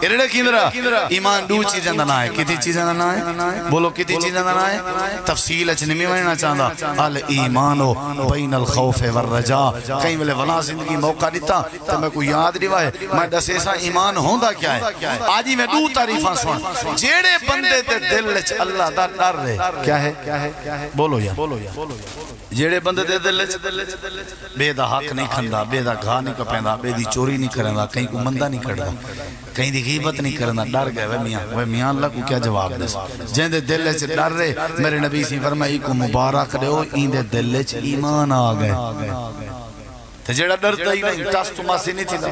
ارڑے کیندرہ ایمان دو چیزیں نہ ہے کتی چیزیں نہ ہے بولو کتی چیزیں نہ ہے تفصیل اچنمی وینا چاہتا الایمانو بین الخوف والرجا کہیں ملے ولا زندگی موقع دیتا تو میں کو یاد دیوا ہے میں دسے سا ایمان ہوندہ کیا ہے آجی میں دو تعریفاں سن جیڑے بندے تے دل لچ اللہ دا ڈر رہے کیا ہے بولو یا جیڑے بندے تے دل لچ بے دا حق نہیں کھندا بے دا گھا نہیں کپیندا بے دی چوری نہیں کرندا کہیں کو مندہ نہیں کردا کہیں دی غیبت نہیں کرنا ڈر گئے وہ میاں اللہ کو کیا جواب دے جن دے دل لچ ڈر رہے میرے نبی سی فرمائی کو مبارک دے ہو این دے دل لچ ایمان آ گئے تے جڑا ڈردا ہی نہیں ٹس تماسی نہیں تھیندا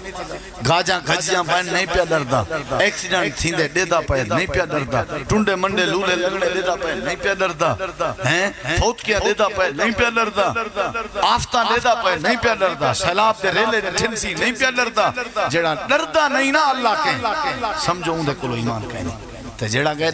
گاجاں گھجیاں بن نہیں پیا ڈردا ایکسیڈنٹ تھیندے ڈیدا پے نہیں پیا ڈردا ٹنڈے منڈے لولے لگنے ڈیدا پے نہیں پیا ڈردا ہیں فوت کیا ڈیدا پے نہیں پیا ڈردا آفتہ ڈیدا پے نہیں پیا ڈردا سیلاب دے ریلے ٹھنسی نہیں پیا ڈردا جڑا ڈردا نہیں نا اللہ کے سمجھو اون دے کولو ایمان کہنی تے جڑا گئے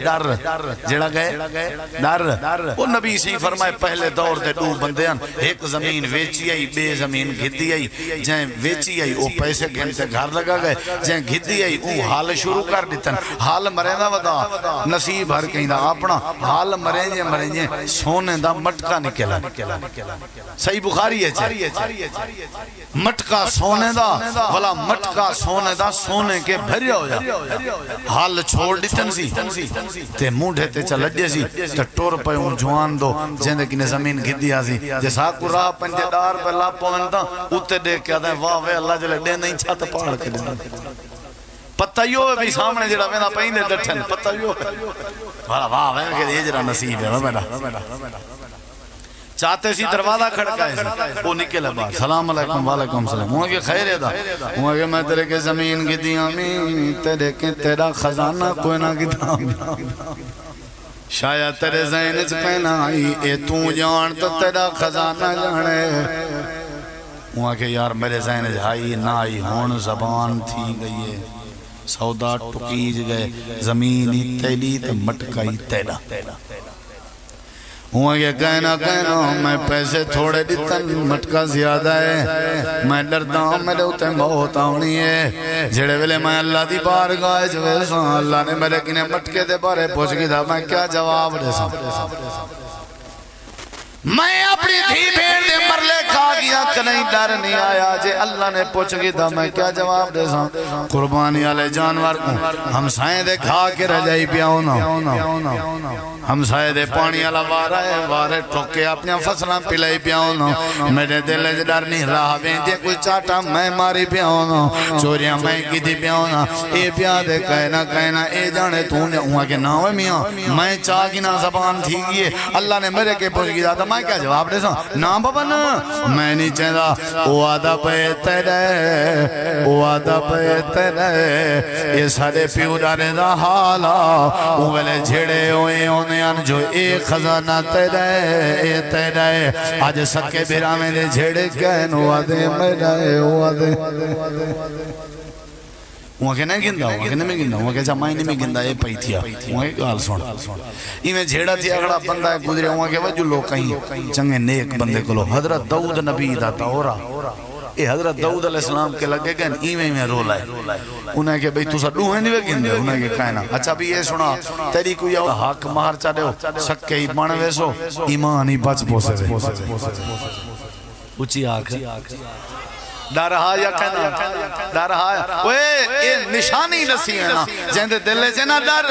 ڈر وہ نبی سی فرمائے پہلے دور دے دو بندے ہیں ایک زمین ویچی آئی بے زمین گھدی آئی جہیں ویچی آئی وہ پیسے گھنٹے گھر لگا گئے جہیں گھدی آئی وہ حال شروع کر دیتن حال مرے دا ودا نصیب ہر کہیں دا اپنا حال مرے جے سونے دا مٹکا نکلا صحیح بخاری ہے چھے مٹکا سونے دا ولا مٹکا سونے دا سونے کے بھریا ہو جا حال چھوڑ دیتن سی تے مونڈے تے چل لڈے سی تے ٹور پہ اون جوان دو جن دے کنے زمین گھدی آسی جیسا کو راہ پنجے دار پہ لا پوندا اتے دیکھ کے آدھے واہ وے اللہ جلے دے نہیں چھت پاڑ کے دے پتہ یو ہے بھی سامنے جڑا وینا پہندے ڈٹھن پتہ یو ہے واہ وے کہ یہ جڑا نصیب ہے بیٹا چاہتے سی دروازہ کھڑکائے سی وہ نکلے باہر سلام علیکم وعلیکم السلام وہاں کہ خیر ہے دا وہاں کہ میں تیرے کے زمین کی دی آمین تیرے کے تیرا خزانہ کوئی نہ کی دا آمین شاید تیرے ذہن چ پہنا آئی اے تو جان تو تیرا خزانہ جانے وہاں کہ یار میرے ذہن جھائی نہ آئی ہون زبان تھی گئی ہے سودا ٹکیج گئے زمینی تیلی تے مٹکائی تیلا ہوا کہ کہنا میں پیسے تھوڑے دیتن مٹکا زیادہ ہے میں ڈرتا ہوں میرے ہوتے بہت آنی ہے جڑے ویلے میں اللہ دی بارگاہ جویسا اللہ نے میرے کنے مٹکے دے بارے پوچھ گئی تھا میں کیا جواب دے سا میں اپنی تھی بھیڑ دے مرلے کھا گیا کہ نہیں ڈر نہیں آیا جے اللہ نے پوچھ گئی تھا میں کیا جواب دے سا قربانی والے جانور ہم سائیں دے کھا کے رہ جائی پیاؤ نا ہم سائے دے پانی والا وارے ٹوکے اپنی فصلیں پلائی پیاؤ نا میرے دل سے ڈر نہیں رہا ویندے کوئی چاٹا میں ماری پیاؤ نا چوریاں میں کی دی پیاؤ نا اے پیا دے کہنا اے جانے تو نے ہوا کہ نہ ہوئے میاں میں چاہ کی نہ زبان تھی گئے اللہ نے میرے کے پوچھ گیا تھا میں کیا جواب دے سا نا بابا نا میں نہیں چاہتا او آدھا پیتے رہے او آدھا پیتے رہے یہ سارے پیو ڈارے دا حالا او ویلے جھڑے ہوئے ہونے جو ایک خزانہ تیرے آج سکے بیرا میں دے جھڑے کہنو آدھے میرے آدھے وہاں کے نہیں گندہ وہاں کے نہیں گندہ وہاں کے جمائنی میں گندہ یہ پہی تھیا وہاں کے گال سوڑ یہ میں جھیڑا تھیا اگڑا بندہ ہے گزرے وہاں کے وجہ لوگ کہیں چنگے نیک بندے کو لو حضرت داؤد نبی داتا ہو رہا یہ حضرت داؤد علیہ السلام کے لگے گئے ایویں میں رولا ہے انہیں کہ بھئی تو سا ڈوہیں نہیں وے گندے انہیں کہ کہنا اچھا بھی یہ سنا تیری کوئی حق مہر چاہے ہو سکے ہی پانے سو ایمان ہی بچ پوسے وے اچھی آنکھ ڈر رہا یا کہنا ڈر رہا اوے یہ نشانی نسی ہے نا جہندے دلے سے نا ڈر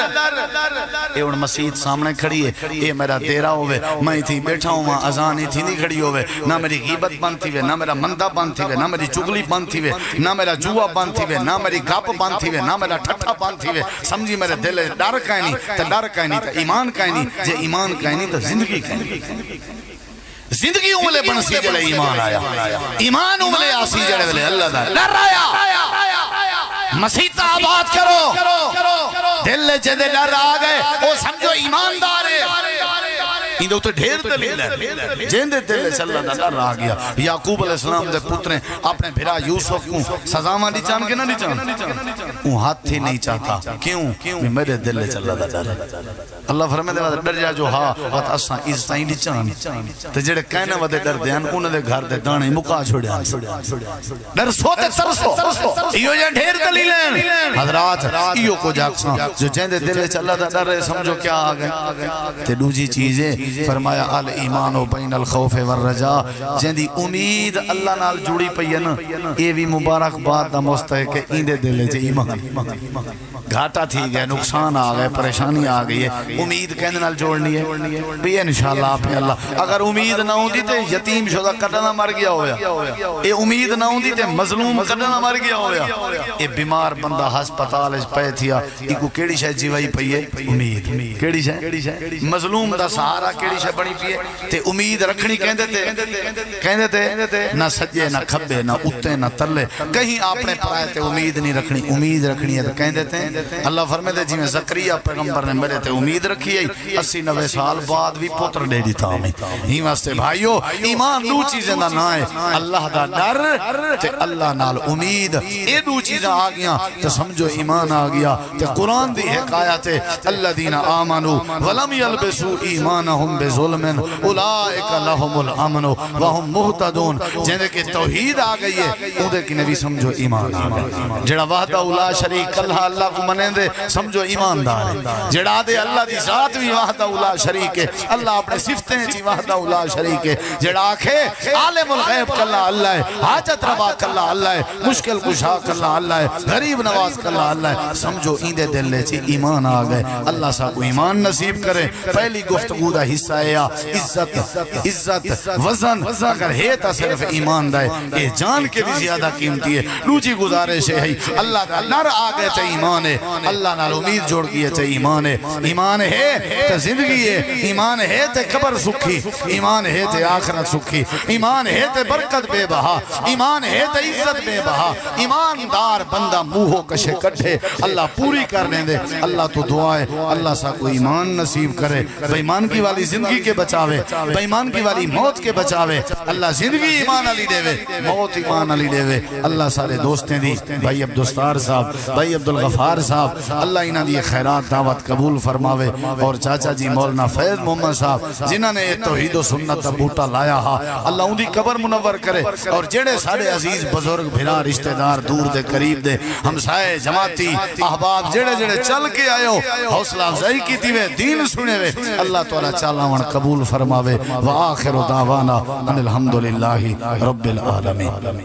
یہ ان مسیح سامنے کھڑی ہے یہ میرا تیرا ہوئے میں تھی بیٹھا ہوں وہاں ازان ہی تھی نہیں کھڑی ہوئے نہ میری غیبت بند تھی ہوئے نہ میرا مندہ بند تھی ہوئے نہ میری چگلی بند تھی ہوئے نہ میرا جوا بند تھی ہوئے نہ میری گپ بند تھی ہوئے نہ میرا ٹھٹھا بند تھی ہوئے سمجھی میرے دلے ڈر کہنی تا ڈر کہنی تا ایمان کہنی جے ایمان کہنی تا زندگی کہنی زندگی املے بنسی جلے ایمان آیا ایمان املے آسی جلے ویلے اللہ دا ڈر آیا مسیح آباد کرو دل لے جدے ڈر آگئے وہ سمجھو ایماندار ہے اندھو تو ڈھیر دلیل ہے جیندے دل سے اللہ دا ڈر آ گیا یعقوب علیہ السلام دے پتریں اپنے بھرا یوسف کو سزاما نہیں چاہن کے نہ نہیں چاہن وہ ہاتھ ہی نہیں چاہتا کیوں میرے دل سے اللہ دا ڈر اللہ فرمے دے وقت ڈر جا جو ہاں وقت اساں عزتائی نہیں چاہن تو جڑے کہنے ودے ڈر دیان انہیں دے گھر دے دانے مکا چھوڑے ڈر سوتے ترسو ایو جا ڈھیر دلیل ہیں حضرات ایو کو جاکساں جو جیندے دل سے اللہ دا ڈر ہے سمجھو کیا آگئے تے دوجی چیزیں فرمایا الایمان بین الخوف والرجا جیندی امید اللہ نال جڑی پئین اے بھی مبارک بات دا مستحق ہے ایندے دل سے ایمان گھاٹا تھی گئے نقصان آ گئے پریشانی آ گئی ہے امید کہنے نال جوڑنی ہے بھی انشاءاللہ آپ نے اللہ اگر امید نہ ہوں دی تے یتیم شدہ کٹنا مر گیا ہویا اے امید نہ ہوں دی تے مظلوم کٹنا مر گیا ہویا اے بیمار بندہ ہسپتال پہ تھیا ایکو کیڑی شاید جیوائی پئی ہے امید کیڑی شاید مظلوم دا سہارا کیڑی شاید بڑی پئی ہے تے امید رکھنی کہندے تے نہ سجے نہ کھبے نہ اتے نہ تلے کہیں آپ نے پرائے تے امید نہیں رکھنی امید رکھنی ہے تو کہندے تے اللہ فرمے دے جی میں زکریہ پیغمبر نے میرے تے امید رکھی ہے 80-90 سال بعد بھی پتر دے دیتا ہمیں ہی واسطے بھائیو ایمان دو چیزیں دا نہ ہے اللہ دا ڈر تے اللہ نال امید اے دو چیزیں آ گیا تے سمجھو ایمان آ گیا تے قرآن دی حکایت الذین آمنوا ولم یلبسوا ایمانہم بظلم اولئک لہم الامن وہم مہتدون جنہیں کہ توحید آ گئی ہے اودے کی نبی سمجھو ایمان آ گیا جڑا وحدہ لا شریک اللہ کو منیں دے سمجھو ایماندار ہے جڑا دے اللہ دی ذات بھی وحدہ لا شریک ہے اللہ اپنے صفتیں چی وحدہ لا شریک ہے جڑا آکھے عالم الغیب کلا اللہ ہے حاجت روا کلا اللہ ہے مشکل کشا کلا اللہ ہے غریب نواز کلا اللہ ہے سمجھو ایندے دل لے چی ایمان آ گئے اللہ سا کو ایمان نصیب کرے پہلی گفتگو دا حصہ ہے عزت وزن اگر ہے تا صرف ایمان دائے اے جان کے بھی زیادہ قیمتی ہے لوچی گزارش ہے اللہ دا نر آ گئے تے ایمان ہے اللہ نال امید جوڑ گئے تے ایمان ہے ایمان ہے تے زندگی ہے ایمان ہے تے قبر سکھی ایمان ہے تے آخرت سکھی ایمان ہے تے برکت بے بہا ایمان ہے تے عزت بے بہا ایماندار بندہ موہو کشے کٹھے اللہ پوری کرنے دے اللہ تو دعا ہے اللہ سا کو ایمان نصیب کرے ایمان کی والی زندگی کے بچاوے بے ایمان کی والی موت کے بچاوے اللہ زندگی ایمان علی دے وے موت ایمان علی دے وے اللہ سارے دوستیں دی بھائی عبدالستار صاحب بھائی عبدالغفار صاحب اللہ انہاں دی خیرات دعوت قبول فرماوے اور چاچا جی مولانا فیض محمد صاحب جنہاں نے توحید و سنت دا بوٹا لایا ہا اللہ ان دی قبر منور کرے اور جڑے سارے عزیز بزرگ بھرا رشتہ دار دور دے قریب دے ہمسائے جماعتی احباب جڑے جڑے چل کے آئے ہو حوصلہ افزائی کی تیوے دین سنے وے اللہ تعالیٰ چالاون قبول فرماوے وآخر دعوانا ان الحمدللہ رب العالمین